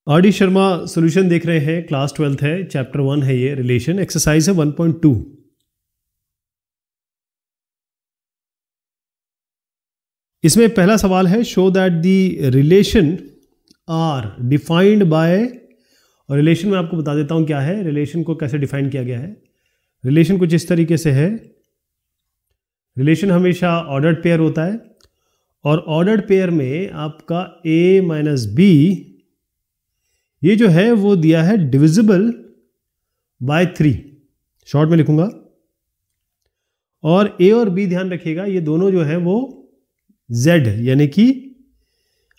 RD. Sharma solution देख रहे हैं। क्लास 12th है, चैप्टर 1 है ये, रिलेशन। एक्सरसाइज है 1.2। इसमें पहला सवाल है, show that the relation R defined by, और रिलेशन में आपको बता देता हूं क्या है, रिलेशन को कैसे डिफाइन किया गया है। रिलेशन कुछ इस तरीके से है। रिलेशन हमेशा ऑर्डर्ड पेयर होता है और ऑर्डर्ड पेयर में आपका a माइनस बी ये जो है वो दिया है डिविजिबल बाय 3, शॉर्ट में लिखूंगा। और a और b ध्यान रखिएगा, ये दोनों जो है वो z यानी कि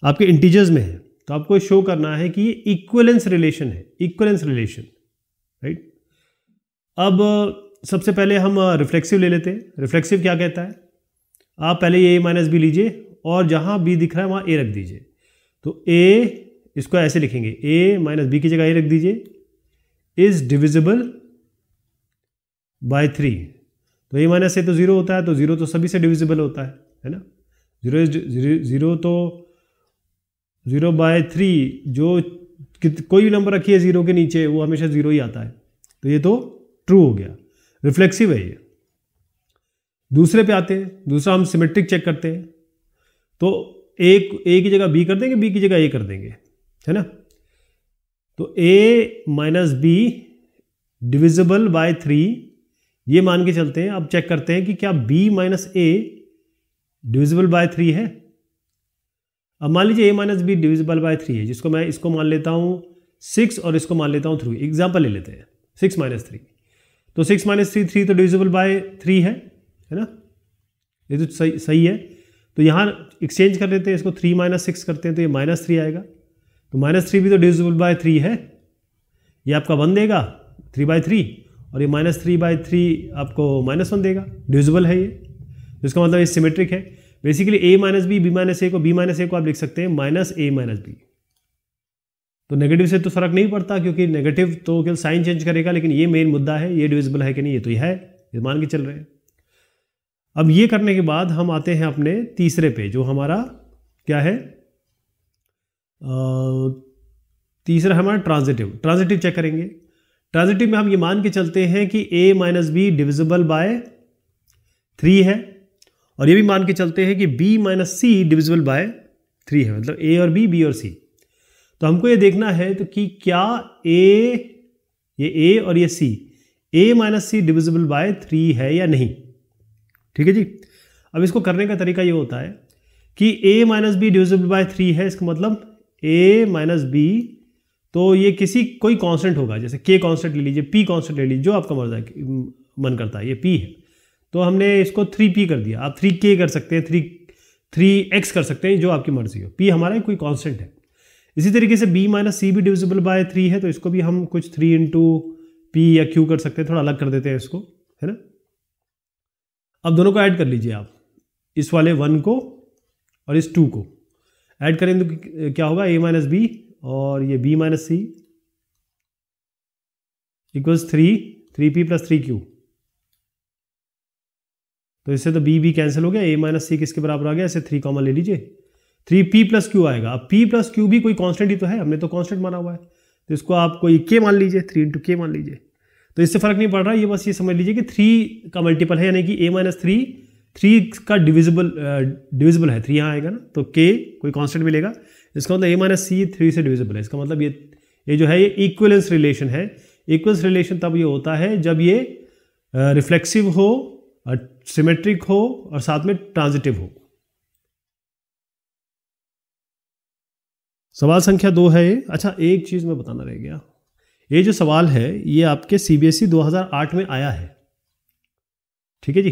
आपके इंटीजर्स में है। तो आपको शो करना है कि ये इक्विवेलेंस रिलेशन है, इक्विवेलेंस रिलेशन, राइट। अब सबसे पहले हम रिफ्लेक्सिव ले लेते हैं। रिफ्लेक्सिव क्या कहता है, आप पहले ये a माइनस बी लीजिए और जहां b दिख रहा है वहां a रख दीजिए। तो a, इसको ऐसे लिखेंगे, a माइनस बी की जगह a रख दीजिए, इज डिविजिबल बाय 3। तो a माइनस ए तो 0 होता है, तो 0 तो सभी से डिविजिबल होता है ना। 0 तो 0 बाय 3, जो कोई भी नंबर रखिए 0 के नीचे वो हमेशा 0 ही आता है। तो ये तो ट्रू हो गया, रिफ्लेक्सिव है ये। दूसरे पे आते हैं, दूसरा हम सिमेट्रिक चेक करते हैं। तो a की जगह b कर देंगे, b की जगह a कर देंगे, है ना। तो a minus be divisible by 3 ये मान के चलते हैं। अब चेक करते हैं कि क्या b minus a divisible by 3 है। अब मान लीजिए a minus be divisible by 3 है, जिसको मैं इसको मान लेता हूं 6 और इसको मान लेता हूं 3। एग्जाम्पल ले लेते हैं 6 माइनस 3। तो 6 माइनस 3 तो डिविजिबल बाय 3 है ना। ये तो सही है। तो यहाँ एक्सचेंज कर लेते हैं, इसको 3 माइनस 6 करते हैं तो ये माइनस 3 आएगा। तो माइनस 3 भी तो डिविजिबल बाय 3 है, ये आपका 1 देगा 3/3, और ये माइनस 3/3 आपको -1 देगा, डिविजिबल है ये। तो इसका मतलब ये सिमेट्रिक है। Basically a minus B, b minus A को, b माइनस ए को आप लिख सकते हैं माइनस a माइनस बी। तो नेगेटिव से तो फर्क नहीं पड़ता, क्योंकि नेगेटिव तो केवल साइन चेंज करेगा, लेकिन ये मेन मुद्दा है, ये डिविजिबल है कि नहीं, ये तो ये है, ये मान के चल रहे हैं। अब ये करने के बाद हम आते हैं अपने तीसरे पे, जो हमारा क्या है, तीसरा हमारा ट्रांजिटिव। ट्रांजिटिव चेक करेंगे। ट्रांजिटिव में हम ये मान के चलते हैं कि a minus be divisible by 3 है, और ये भी मान के चलते हैं कि b minus C divisible by 3 है, मतलब a और b और c। तो हमको ये देखना है तो कि क्या ये a और ये c, a minus C divisible by 3 है या नहीं। ठीक है जी। अब इसको करने का तरीका ये होता है कि a minus be divisible by 3 है, इसका मतलब a माइनस बी, तो ये कोई कांस्टेंट होगा, जैसे k कांस्टेंट ले लीजिए, p कांस्टेंट ले लीजिए, जो आपका मन करता है, ये p है। तो हमने इसको 3p कर दिया। आप 3k कर सकते हैं, 3x कर सकते हैं, जो आपकी मर्जी हो। p हमारा कोई कांस्टेंट है। इसी तरीके से b माइनस सी भी डिविजिबल बाय 3 है, तो इसको भी हम कुछ 3 इंटू p या q कर सकते हैं, थोड़ा अलग कर देते हैं इसको, है ना। अब दोनों को ऐड कर लीजिए आप, इस वाले 1 को और इस 2 को ऐड करें तो क्या होगा, a माइनस बी और ये b माइनस सी इक्वल्स 3p प्लस 3q। तो इससे तो b कैंसिल हो गया, a माइनस सी किसके बराबर आ गया, इसे 3 कॉमन ले लीजिए, 3p प्लस q आएगा। अब p प्लस q भी कोई कांस्टेंट ही तो है, हमने तो कांस्टेंट माना हुआ है, तो इसको आप कोई k मान लीजिए, 3 इंटू k मान लीजिए। तो इससे फर्क नहीं पड़ रहा, ये बस ये समझ लीजिए कि 3 का मल्टीपल है, यानी कि a माइनस 3 का डिविजिबल है, 3 यहाँ आएगा ना, तो k कोई कांस्टेंट मिलेगा। इसका मतलब a माइनस सी 3 से डिविजिबल है। इसका मतलब ये जो है ये इक्विवेलेंस रिलेशन है। इक्विवेलेंस रिलेशन तब ये होता है जब ये रिफ्लेक्सिव हो, सिमेट्रिक हो और साथ में ट्रांजिटिव हो। सवाल संख्या 2 है ये। अच्छा, एक चीज मैं बताना रह गया, ये जो सवाल है ये आपके सीबीएसई 2008 में आया है। ठीक है जी।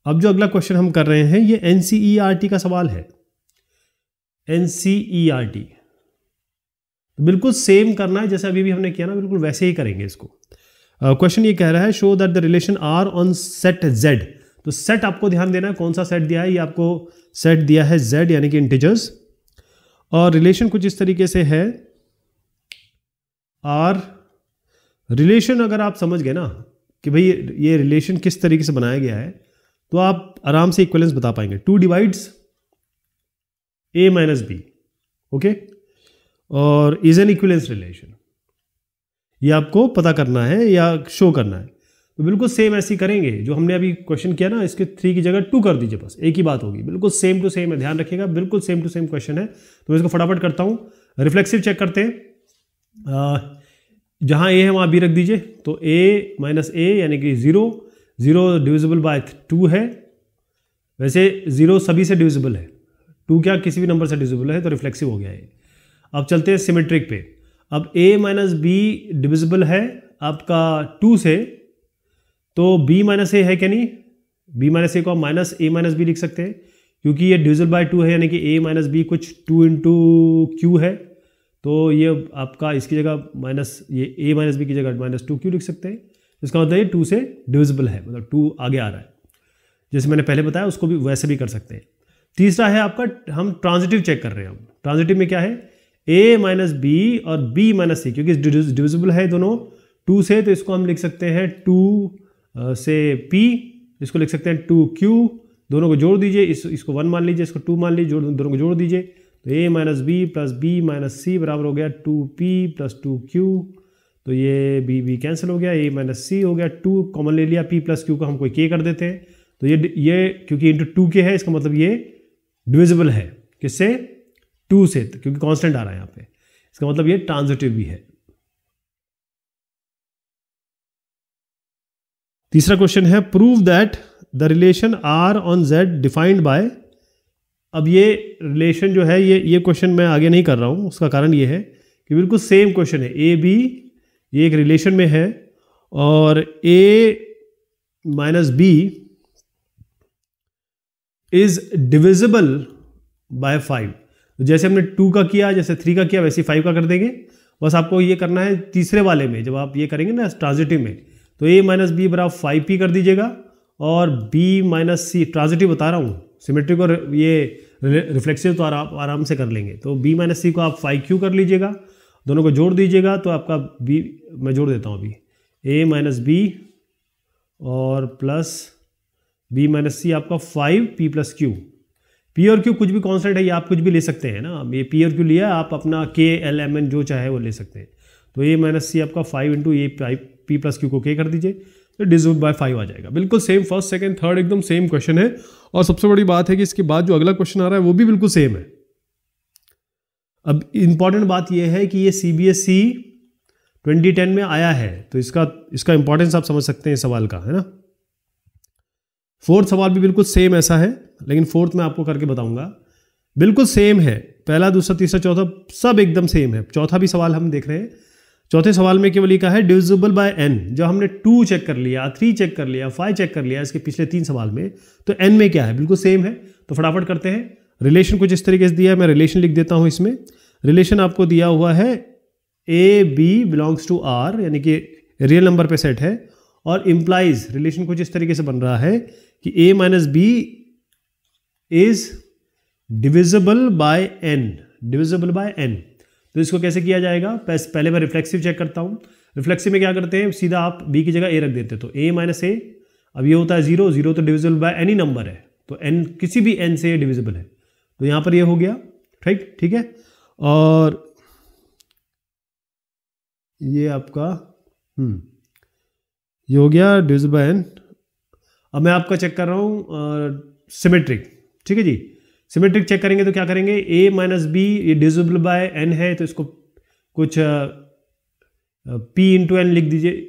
अब जो अगला क्वेश्चन हम कर रहे हैं ये एनसीईआरटी का सवाल है। एनसीईआरटी तो बिल्कुल सेम करना है जैसे अभी भी हमने किया ना, बिल्कुल वैसे ही करेंगे इसको। क्वेश्चन ये कह रहा है, show that the relation R on set z। तो सेट आपको ध्यान देना है, कौन सा सेट दिया है, ये आपको सेट दिया है z यानी कि इंटीजर्स, और रिलेशन कुछ इस तरीके से है आर। रिलेशन अगर आप समझ गए ना कि भाई ये रिलेशन किस तरीके से बनाया गया है, तो आप आराम से इक्विवेलेंस बता पाएंगे। 2 divides a minus B, okay. और इज एन इक्विवेलेंस रिलेशन, ये आपको पता करना है या शो करना है। तो बिल्कुल सेम ऐसे ही करेंगे जो हमने अभी क्वेश्चन किया ना, इसके 3 की जगह 2 कर दीजिए, बस एक ही बात होगी, बिल्कुल सेम टू सेम है, ध्यान रखिएगा, बिल्कुल सेम टू सेम क्वेश्चन है। तो मैं इसको फटाफट करता हूँ। रिफ्लेक्सिव चेक करते हैं, जहाँ ए है वहाँ बी रख दीजिए, तो a माइनस ए यानी कि 0, 0 डिविजिबल बाय 2 है, वैसे 0 सभी से डिविजिबल है, 2 क्या किसी भी नंबर से डिविजिबल है, तो रिफ्लेक्सिव हो गया ये। अब चलते हैं सिमेट्रिक पे। अब a माइनस बी डिविजिबल है आपका 2 से, तो b माइनस ए है क्या नहीं, b माइनस ए को आप माइनस ए माइनस बी लिख सकते हैं, क्योंकि ये डिविजिबल बाय 2 है, यानी कि a माइनस बी कुछ 2 इंटू क्यू है, तो ये आपका इसकी जगह माइनस, ये a माइनस बी की जगह माइनस 2 क्यू लिख सकते हैं। इसका मतलब ये 2 से डिविजिबल है, मतलब 2 आगे आ रहा है, जैसे मैंने पहले बताया उसको भी वैसे भी कर सकते हैं। तीसरा है आपका, हम ट्रांजिटिव चेक कर रहे हैं। हम ट्रांजिटिव में क्या है, a माइनस बी और b माइनस सी, क्योंकि डिविजिबल है दोनों 2 से, तो इसको हम लिख सकते हैं 2 से p, इसको लिख सकते हैं 2q, दोनों को जोड़ दीजिए, इसको 1 मान लीजिए, इसको 2 मान लीजिए, दोनों को जोड़ दीजिए, तो a minus B plus B minus C बराबर हो गया 2p प्लस 2q, तो ये b कैंसिल हो गया, a माइनस सी हो गया, 2 कॉमन ले लिया, p प्लस q को हम कोई k कर देते हैं, तो ये क्योंकि इंटू 2k है, इसका मतलब ये डिविजिबल है किससे, 2 से, क्योंकि कांस्टेंट आ रहा है यहाँ पे, इसका मतलब ये ट्रांजिटिव भी है। तीसरा क्वेश्चन है, prove that the relation R on Z defined by. अब ये रिलेशन जो है, ये क्वेश्चन मैं आगे नहीं कर रहा हूँ, उसका कारण ये है कि बिल्कुल सेम क्वेश्चन है, ए बी ये एक रिलेशन में है, और a minus B is divisible by 5। जैसे हमने 2 का किया, जैसे 3 का किया, वैसे 5 का कर देंगे। बस आपको ये करना है तीसरे वाले में, जब आप ये करेंगे ना ट्रांजिटिव में, तो a माइनस बी बराबर 5p कर दीजिएगा, और b माइनस सी, ट्रांजिटिव बता रहा हूँ, सिमेट्रिक और ये रिफ्लेक्सिव तो आराम से कर लेंगे, तो b माइनस सी को आप 5q कर लीजिएगा, दोनों को जोड़ दीजिएगा, तो आपका b, मैं जोड़ देता हूँ अभी, a माइनस बी और प्लस b माइनस सी आपका 5p प्लस q। p और q कुछ भी कांस्टेंट है, ये आप कुछ भी ले सकते हैं ना, ये p और q लिया, आप अपना k l m n जो चाहे वो ले सकते हैं, तो a माइनस सी आपका 5 इंटू ए p प्लस क्यू को k कर दीजिए, तो डिविजिबल बाय 5 आ जाएगा। बिल्कुल सेम, फर्स्ट सेकंड थर्ड एकदम सेम क्वेश्चन है, और सबसे बड़ी बात है कि इसके बाद जो अगला क्वेश्चन आ रहा है वो भी बिल्कुल सेम है। अब इंपॉर्टेंट बात यह है कि ये CBSE 2010 में आया है, तो इसका इंपॉर्टेंस आप समझ सकते हैं सवाल का, है ना। फोर्थ सवाल भी बिल्कुल सेम ऐसा है, लेकिन फोर्थ मैं आपको करके बताऊंगा, बिल्कुल सेम है, पहला दूसरा तीसरा चौथा सब एकदम सेम है। चौथा भी सवाल हम देख रहे हैं, चौथे सवाल में केवल लिखा है डिविजिबल बाय n। जब हमने 2 चेक कर लिया, 3 चेक कर लिया, 5 चेक कर लिया इसके पिछले 3 सवाल में, तो n में क्या है, बिल्कुल सेम है। तो फटाफट करते हैं। रिलेशन कुछ इस तरीके से दिया है, मैं रिलेशन लिख देता हूं इसमें। रिलेशन आपको दिया हुआ है A B belongs to R, यानी कि रियल नंबर पे सेट है, और इम्प्लाइज रिलेशन कुछ इस तरीके से बन रहा है कि a minus B is divisible by n, divisible by n। तो इसको कैसे किया जाएगा, पहले मैं रिफ्लेक्सिव चेक करता हूँ। रिफ्लेक्सिव में क्या करते हैं, सीधा आप b की जगह a रख देते हैं, तो a माइनस ए, अब ये होता है 0, 0 तो डिविजिबल बाय एनी नंबर है, तो n किसी भी n से डिविजिबल है, तो यहाँ पर ये हो गया, ठीक है। और ये आपका ये हो गया डिविजिबल बाय n। अब मैं आपका चेक कर रहा हूँ सिमेट्रिक, ठीक है जी। सिमेट्रिक चेक करेंगे तो क्या करेंगे, a माइनस बी ये डिविजिबल बाय n है, तो इसको कुछ p इंटू एन लिख दीजिए,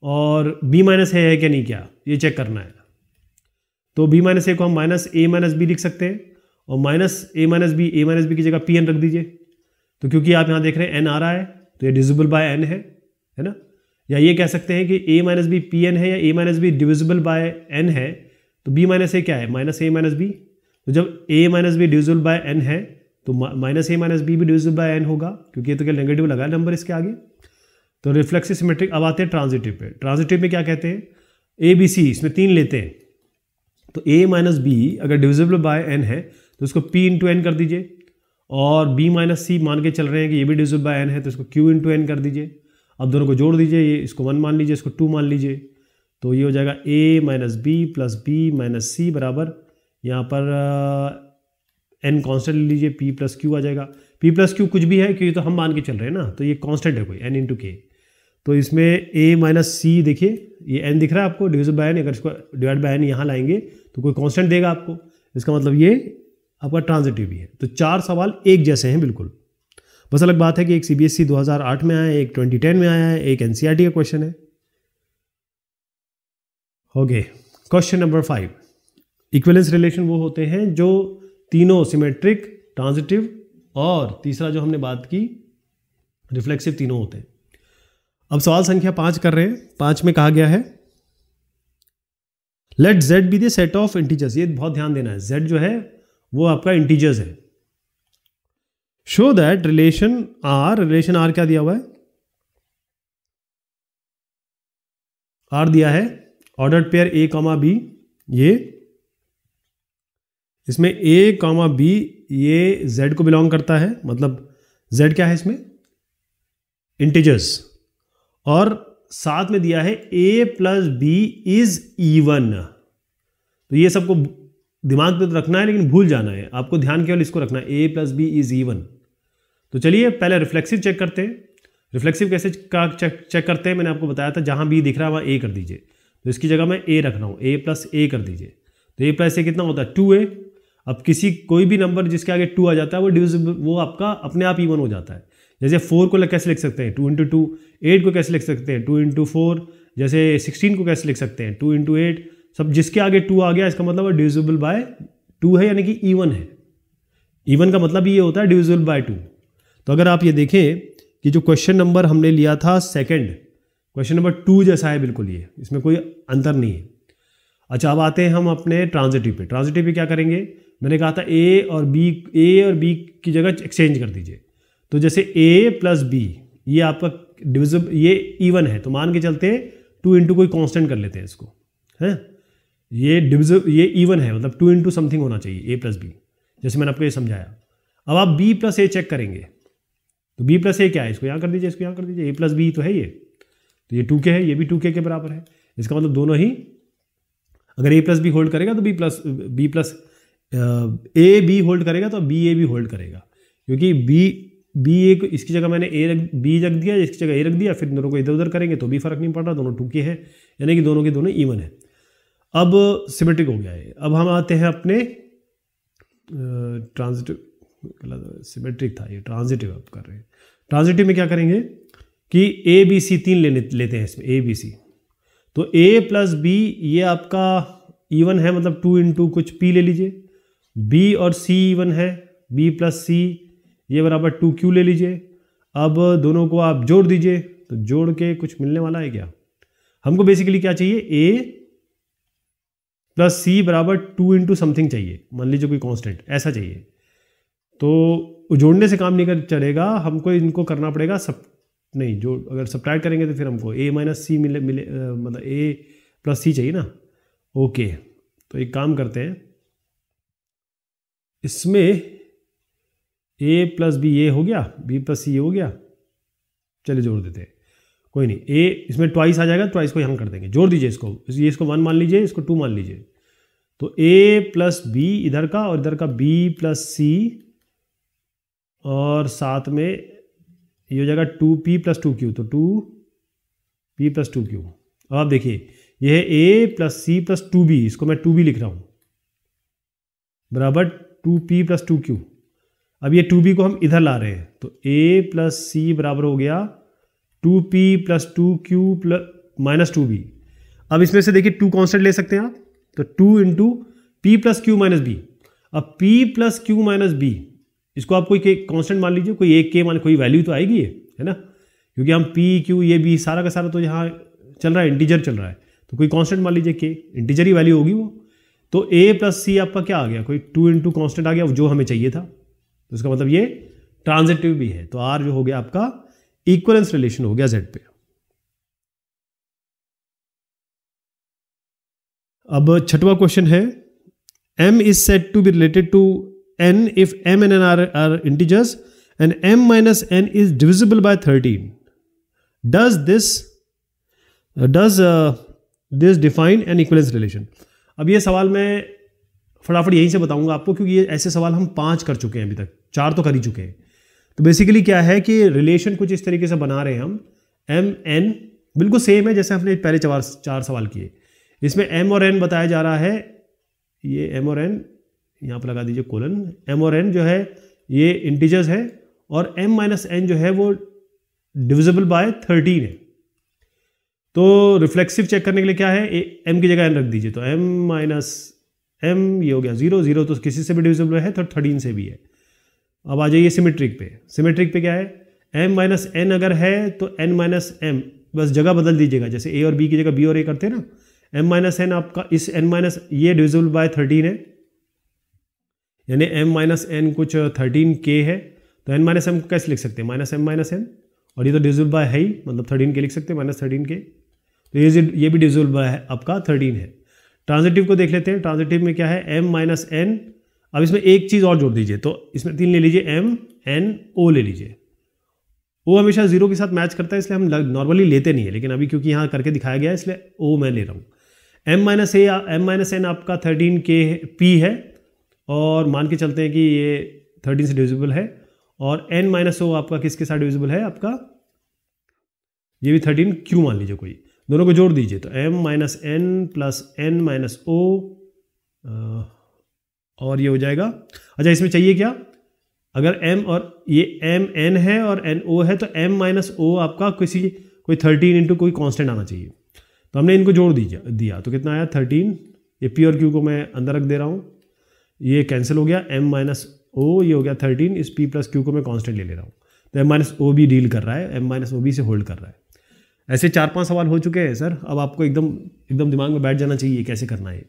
और b माइनस है क्या नहीं, क्या ये चेक करना है। तो b माइनस ए को हम माइनस a माइनस बी लिख सकते हैं, और माइनस a माइनस बी की जगह pn रख दीजिए। तो क्योंकि आप यहाँ देख रहे हैं n आ रहा है, तो ये डिविजिबल बाय n है ना। या ये कह सकते हैं कि a माइनस बी pn है, या a minus be divisible by n है, तो b माइनस ए क्या है, माइनस a माइनस बी। तो जब a minus be divisible by n है, तो माइनस a माइनस बी भी डिविजिबल बाय n होगा, क्योंकि ये तो क्या नेगेटिव लगा है नंबर इसके आगे। तो रिफ्लेक्सिव सिमेट्रिक। अब आते हैं ट्रांजिटिव पे। ट्रांजिटिव में क्या कहते हैं, a b c, इसमें 3 लेते हैं, तो a माइनस बी अगर डिविजिबल बाय n है तो इसको p इंटू एन कर दीजिए, और b माइनस सी मान के चल रहे हैं कि ये भी डिविजिबल बाय n है, तो इसको q इंटू एन कर दीजिए। अब दोनों को जोड़ दीजिए, ये इसको 1 मान लीजिए, इसको 2 मान लीजिए, तो ये हो जाएगा a minus B plus B minus C बराबर, यहाँ पर एन कांस्टेंट ले लीजिए, पी प्लस क्यू आ जाएगा। पी प्लस क्यू कुछ भी है क्योंकि तो हम मान के चल रहे हैं ना, तो ये कांस्टेंट है कोई एन इंटू के। तो इसमें ए माइनस सी, देखिए ये एन दिख रहा है आपको, डिविजिबल बाय एन, अगर इसको डिवाइड बाय एन यहाँ लाएंगे तो कोई कांस्टेंट देगा आपको, इसका मतलब ये आपका ट्रांजिटिव भी है। तो 4 सवाल एक जैसे हैं बिल्कुल, बस अलग बात है कि एक सीबीएसई 2008 में आया है, एक 2010 में आया है, एक एनसीईआरटी का क्वेश्चन है। Okay, question number 5। Equivalence relation वो होते हैं जो तीनों सिमेट्रिक, ट्रांजिटिव और तीसरा जो हमने बात की रिफ्लेक्सिव, तीनों होते हैं। अब सवाल संख्या 5 कर रहे हैं। 5 में कहा गया है let z be the set of integers. ये बहुत ध्यान देना है, z जो है वो आपका इंटीजर्स है। शो दैट रिलेशन r क्या दिया हुआ है, r दिया है ordered pair a comma b, ये इसमें a कॉमा b ये z को बिलोंग करता है, मतलब z क्या है इसमें इंटीजर्स, और साथ में दिया है a plus B is even. तो ये सबको दिमाग में तो रखना है लेकिन भूल जाना है आपको, ध्यान केवल इसको रखना है, a plus B is even. तो चलिए पहले रिफ्लेक्सिव चेक करते हैं। रिफ्लेक्सिव कैसे चेक करते हैं, मैंने आपको बताया था, जहां b दिख रहा है वहां a कर दीजिए, तो इसकी जगह मैं a रख रहा हूं, a प्लस a कर दीजिए। तो a प्लस a कितना होता है 2a। अब कोई भी नंबर जिसके आगे 2 आ जाता है वो डिविजिबल, वो आपका अपने आप इवन हो जाता है। जैसे 4 को कैसे लिख सकते हैं 2 इंटू 2, 8 को कैसे लिख सकते हैं 2 इंटू 4, जैसे 16 को कैसे लिख सकते हैं 2 इंटू 8। सब जिसके आगे 2 आ गया इसका मतलब डिविजिबल बाय 2 है, यानी कि इवन है। इवन का मतलब ये होता है डिविजिबल बाय 2। तो अगर आप ये देखें कि जो क्वेश्चन नंबर हमने लिया था सेकंड, क्वेश्चन नंबर 2 जैसा है बिल्कुल, ये इसमें कोई अंतर नहीं है। अच्छा, अब आते हैं हम अपने ट्रांजिटिव पे। ट्रांजिटिव पे क्या करेंगे, मैंने कहा था a और b की जगह एक्सचेंज कर दीजिए। तो जैसे a प्लस बी ये आपका डिविजिबल, ये इवन है, तो मान के चलते हैं 2 इंटू कोई कांस्टेंट कर लेते हैं इसको, है ये डिविजिबल, ये इवन है, मतलब 2 इंटू समथिंग होना चाहिए a प्लस बी, जैसे मैंने आपको ये समझाया। अब आप b प्लस a चेक करेंगे, तो b प्लस a क्या है, इसको यहाँ कर दीजिए, इसको यहाँ कर दीजिए, a प्लस बी तो है ये, तो ये 2k है, ये भी 2k के बराबर है। इसका मतलब दोनों ही, अगर a प्लस बी होल्ड करेगा तो b plus a b hold करेगा तो b a भी होल्ड करेगा, क्योंकि b a को इसकी जगह मैंने b रख दिया, इसकी जगह a रख दिया, फिर दोनों को इधर उधर करेंगे तो भी फर्क नहीं पड़ रहा, दोनों 2k है, यानी कि दोनों के दोनों इवन है। अब सिमेट्रिक हो गया है। अब हम आते हैं अपने ट्रांजिटिव, सिमेट्रिक था ये, ट्रांजिटिव अब कर रहे हैं। ट्रांजिटिव में क्या करेंगे कि a b c 3 लेते हैं इसमें, a b c। तो a प्लस बी ये आपका इवन है, मतलब 2 इंटू कुछ p ले लीजिए, b और c इवन है, b प्लस c ये बराबर 2q ले लीजिए। अब दोनों को आप जोड़ दीजिए, तो जोड़ के कुछ मिलने वाला है क्या, हमको बेसिकली क्या चाहिए, a प्लस c बराबर 2 इंटू समथिंग चाहिए, मान लीजिए कोई कांस्टेंट ऐसा चाहिए। तो जोड़ने से काम नहीं कर चलेगा, हमको इनको करना पड़ेगा सब, नहीं जो अगर सब्ट्रैक्ट करेंगे तो फिर हमको a माइनस सी मिले मतलब a प्लस सी चाहिए ना। ओके, तो एक काम करते हैं, इसमें a प्लस बी ये हो गया, b प्लस सी ये हो गया, चलिए जोड़ देते हैं, कोई नहीं, a इसमें ट्वाइस आ जाएगा, ट्वाइस को यहाँ कर देंगे, जोड़ दीजिए इसको, ये इसको 1 मान लीजिए, इसको 2 मान लीजिए। तो a प्लस बी इधर का और इधर का b प्लस सी, और साथ में ये हो जाएगा 2p प्लस 2q, तो 2p प्लस 2q। अब आप देखिए ये है a plus C plus 2b, इसको मैं 2b लिख रहा हूँ, बराबर 2p प्लस 2q। अब ये 2b को हम इधर ला रहे हैं, तो a प्लस सी बराबर हो गया 2p plus 2q plus minus 2b। अब इसमें से देखिए 2 कांस्टेंट ले सकते हैं आप, तो 2 into P plus Q minus B. अब p plus Q minus B, इसको आप कोई कांस्टेंट मान लीजिए, कोई एक के मान, कोई वैल्यू तो आएगी ये, है ना, क्योंकि हम p q ये b सारा का सारा तो यहाँ चल रहा है, इंटीजर चल रहा है, तो कोई कांस्टेंट मान लीजिए k, इंटीजर ही वैल्यू होगी वो। तो a प्लस सी आपका क्या आ गया, कोई 2 इंटू कॉन्स्टेंट आ गया जो हमें चाहिए था, तो इसका मतलब ये ट्रांजिटिव भी है। तो r जो हो गया आपका इक्विवेलेंस रिलेशन हो गया z पे। अब छठवां क्वेश्चन है, m is said to be related to n if m and n are integers and m minus n is divisible by 13. Does this define an equivalence relation? अब ये सवाल मैं फटाफट यहीं से बताऊंगा आपको, क्योंकि ये ऐसे सवाल हम 5 कर चुके हैं अभी तक, 4 तो कर ही चुके हैं। तो बेसिकली क्या है कि रिलेशन कुछ इस तरीके से बना रहे हैं हम, एम एन बिल्कुल सेम है जैसे हमने पहले 4 सवाल किए। इसमें एम और एन बताया जा रहा है, ये एम और एन यहाँ पर लगा दीजिए कोलन, एम और एन जो है ये इंटीजर्स है, और m माइनस एन जो है वो डिविजिबल बाय 13 है। तो रिफ्लेक्सिव चेक करने के लिए क्या है, m की जगह n रख दीजिए, तो m माइनस m ये हो गया 0, 0 तो किसी से भी डिविजिबल है तो 13 से भी है। अब आ जाइए सिमेट्रिक पे, सिमेट्रिक पे क्या है, m माइनस एन अगर है तो n माइनस m, बस जगह बदल दीजिएगा, जैसे a और b की जगह b और a करते हैं ना, m माइनस एन आपका इस n माइनस ये डिविजिबल बाय 13 है, यानी m माइनस एन कुछ 13k है, तो n माइनस एम कैसे लिख सकते हैं, माइनस एम माइनस एन, और ये तो डिविजिबल बाय है ही, मतलब 13k लिख सकते हैं, माइनस 13k, तो ये भी डिविजिबल बाय है आपका 13 है। ट्रांजिटिव को देख लेते हैं, ट्रांजिटिव में क्या है, m माइनस एन, अब इसमें एक चीज़ और जोड़ दीजिए, तो इसमें 3 ले लीजिए, m n o ले लीजिए, o हमेशा 0 के साथ मैच करता है इसलिए हम नॉर्मली लेते नहीं है, लेकिन अभी क्योंकि यहाँ करके दिखाया गया है इसलिए o मैं ले रहा हूँ। m माइनस एन आपका 13k p है, और मान के चलते हैं कि ये 13 से डिविजिबल है, और n माइनस ओ आपका किसके साथ डिविजिबल है, आपका ये भी 13 क्यू मान लीजिए कोई, दोनों को जोड़ दीजिए, तो m minus N plus n minus O, और ये हो जाएगा। अच्छा इसमें चाहिए क्या, अगर m और ये m n है और n o है, तो m माइनस o आपका कोई 13 इंटू कोई कांस्टेंट आना चाहिए, तो हमने इनको जोड़ दिया तो कितना आया 13, ये p और q को मैं अंदर रख दे रहा हूँ, ये कैंसिल हो गया, m माइनस ओ ये हो गया 13, इस p प्लस q को मैं कांस्टेंट ले रहा हूँ, तो m माइनस ओ भी डील कर रहा है, m माइनस ओ भी से होल्ड कर रहा है। ऐसे 4-5 सवाल हो चुके हैं सर, अब आपको एकदम दिमाग में बैठ जाना चाहिए कैसे करना है।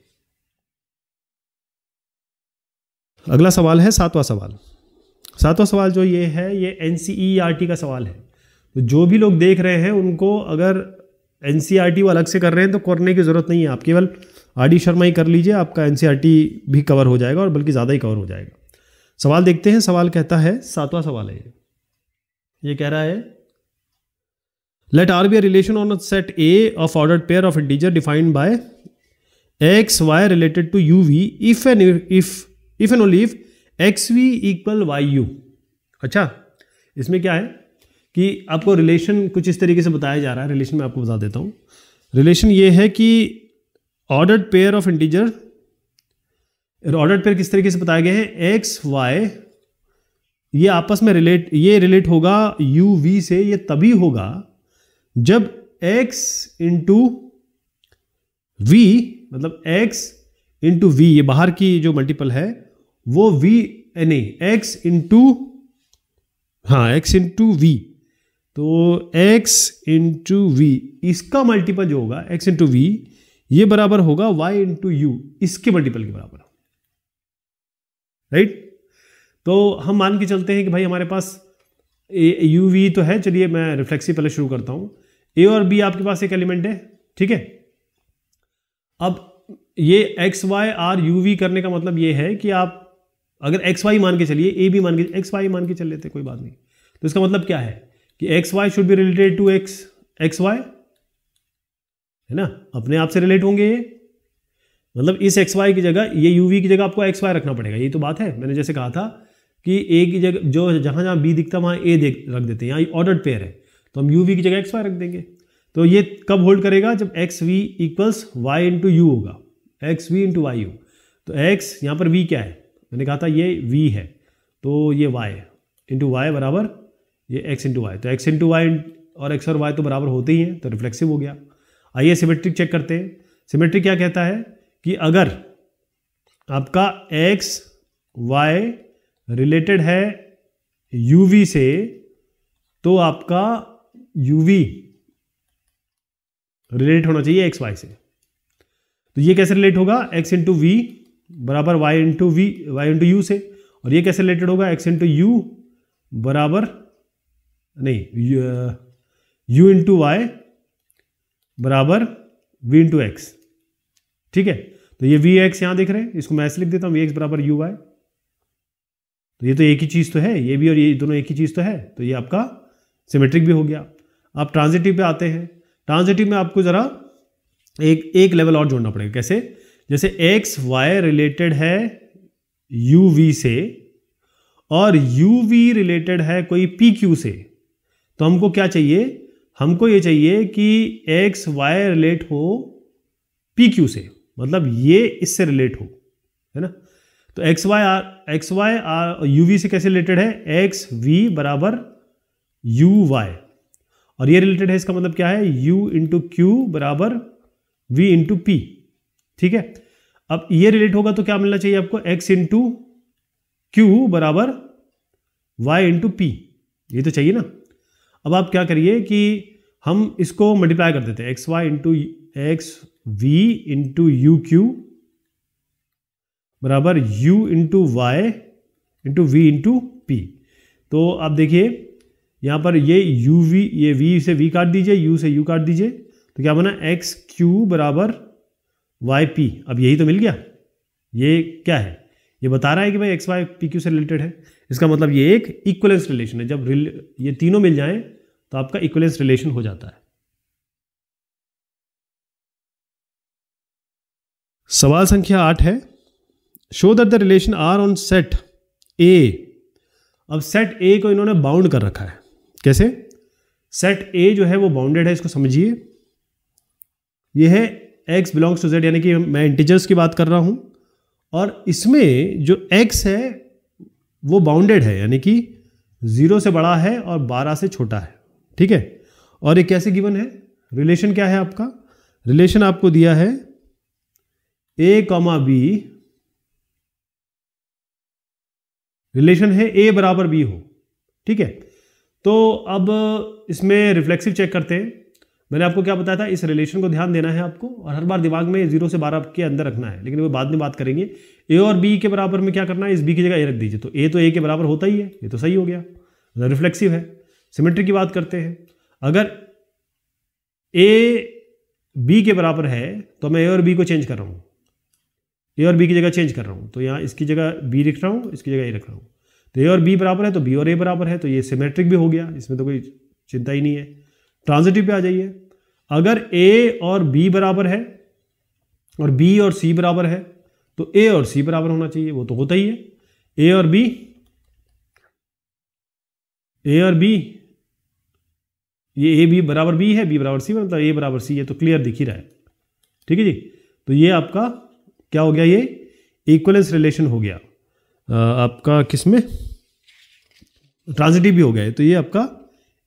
अगला सवाल है 7वां सवाल। 7वां सवाल जो ये है, ये NCERT का सवाल है, तो जो भी लोग देख रहे हैं उनको अगर NCERT वो अलग से कर रहे हैं तो करने की ज़रूरत नहीं है, आप केवल RD शर्मा ही कर लीजिए, आपका NCERT भी कवर हो जाएगा और बल्कि ज़्यादा ही कवर हो जाएगा। सवाल देखते हैं, सवाल कहता है, 7वां सवाल है ये कह रहा है, late R be a relation on a set A of ordered pair of integer defined by x y related to uv if and only if xv equal yu। अच्छा इसमें क्या है कि आपको रिलेशन कुछ इस तरीके से बताया जा रहा है, रिलेशन मैं आपको बता देता हूँ। रिलेशन ये है कि ordered pair of integer, ordered pair किस तरीके से बताया गया है, एक्स वाई ये आपस में रिलेट होगा यू वी से, ये तभी होगा जब x इंटू वी, मतलब x इंटू वी, ये बाहर की जो मल्टीपल है वो v नहीं x इंटू, हाँ x इंटू वी, तो x इंटू वी इसका मल्टीपल जो होगा x इंटू वी ये बराबर होगा y इंटू यू, इसके मल्टीपल के बराबर, राइट। तो हम मान के चलते हैं कि भाई हमारे पास यू वी तो है, चलिए मैं रिफ्लेक्सिव पहले शुरू करता हूं। ए और बी आपके पास एक एलिमेंट है, ठीक है। अब ये X Y R U V करने का मतलब ये है कि आप अगर एक्स वाई मान के चलिए, ए बी मान के, एक्स वाई मान के चल लेते कोई बात नहीं, तो इसका मतलब क्या है कि X Y should be related to X Y, है ना, अपने आप से रिलेट होंगे ये, मतलब इस एक्स वाई की जगह ये यू वी की जगह आपको एक्स वाई रखना पड़ेगा, ये तो बात है। मैंने जैसे कहा था कि ए की जगह जो जहां जहां बी दिखता वहां ए रख देते हैं, यहाँ ऑर्डर्ड पेयर है तो हम यू वी की जगह एक्स वाई रख देंगे। तो ये कब होल्ड करेगा, जब X V equals Y into U होगा, X V into Y U. तो एक्स यहाँ पर वी क्या है, मैंने कहा था ये वी है, तो ये वाई इंटू वाई बराबर ये एक्स इंटू वाई, तो एक्स इंटू वाई और एक्स और वाई तो बराबर होते ही हैं, तो रिफ्लेक्सिव हो गया। आइए सिमेट्रिक चेक करते हैं। सिमेट्रिक क्या कहता है कि अगर आपका एक्स वाई रिलेटेड है यू वी से, तो आपका यू वी रिलेट होना चाहिए एक्स वाई से। तो ये कैसे रिलेट होगा, एक्स इंटू वी बराबर वाई इंटू यू से, और ये कैसे रिलेटेड होगा, एक्स इंटू यू बराबर नहीं यू इंटू वाई बराबर वी इंटू एक्स, ठीक है। तो ये वी एक्स यहां देख रहे हैं, इसको मैं ऐसे लिख देता हूं, वी एक्स बराबर यू वाई, तो ये तो एक ही चीज तो है, ये भी और ये दोनों एक ही चीज तो है, तो ये आपका सिमेट्रिक भी हो गया। आप ट्रांजिटिव पे आते हैं। ट्रांजिटिव में आपको जरा एक लेवल और जोड़ना पड़ेगा। कैसे जैसे एक्स वाई रिलेटेड है यू वी से और यू वी रिलेटेड है कोई पी क्यू से, तो हमको क्या चाहिए, हमको ये चाहिए कि एक्स वाई रिलेट हो पी क्यू से, मतलब ये इससे रिलेट हो, है ना। तो X Y R U V से कैसे रिलेटेड है, एक्स वी बराबर यू वाई, और ये रिलेटेड है, इसका मतलब क्या है, u इंटू क्यू बराबर v इंटू पी, ठीक है। अब ये रिलेट होगा तो क्या मिलना चाहिए आपको, x इंटू क्यू बराबर y इंटू पी, ये तो चाहिए ना। अब आप क्या करिए कि हम इसको मल्टीप्लाई कर देते हैं, X Y into X V into U Q बराबर u into Y into V into P. तो आप देखिए यहाँ पर ये यू वी, ये v से v काट दीजिए, u से u काट दीजिए, तो क्या बना, एक्स क्यू बराबर वाई पी। अब यही तो मिल गया, ये क्या है, ये बता रहा है कि भाई एक्स वाई पी क्यू से रिलेटेड है। इसका मतलब ये एक इक्वलेंस रिलेशन है, जब ये तीनों मिल जाएं तो आपका इक्वलेंस रिलेशन हो जाता है। सवाल संख्या 8 है, show that the relation R on set A. अब सेट ए को इन्होंने बाउंड कर रखा है, कैसे, सेट ए जो है वो बाउंडेड है, इसको समझिए। ये है x बिलोंग्स टू z, यानी कि मैं इंटीजर्स की बात कर रहा हूं, और इसमें जो x है वो बाउंडेड है, यानी कि 0 से बड़ा है और 12 से छोटा है, ठीक है। और ये कैसे गिवन है, रिलेशन क्या है आपका, रिलेशन आपको दिया है a, b, रिलेशन है a बराबर b हो, ठीक है। तो अब इसमें रिफ्लेक्सिव चेक करते हैं। मैंने आपको क्या बताया था, इस रिलेशन को ध्यान देना है आपको, और हर बार दिमाग में 0 से 12 के अंदर रखना है, लेकिन वो बाद में बात करेंगे। a और b के बराबर में क्या करना है, इस b की जगह a रख दीजिए, तो a तो a के बराबर होता ही है, ये तो सही हो गया, रिफ्लेक्सिव है। सिमेट्री की बात करते हैं, अगर a b के बराबर है तो मैं a और b को चेंज कर रहा हूँ, a और b की जगह चेंज कर रहा हूँ, तो यहाँ इसकी जगह b लिख रहा हूँ, इसकी जगह a रख रहा हूँ, तो a और b बराबर है तो b और a बराबर है, तो ये सिमेट्रिक भी हो गया, इसमें तो कोई चिंता ही नहीं है। ट्रांजिटिव पे आ जाइए, अगर a और b बराबर है और b और c बराबर है तो a और c बराबर होना चाहिए, वो तो होता ही है। a और b, ये a b बराबर b है, b बराबर c, मतलब a बराबर c है, तो क्लियर दिख ही रहा है, ठीक है जी। तो ये आपका क्या हो गया, ये इक्वलेंस रिलेशन हो गया आपका, किसमें, ट्रांजिटिव भी हो गया है, तो ये आपका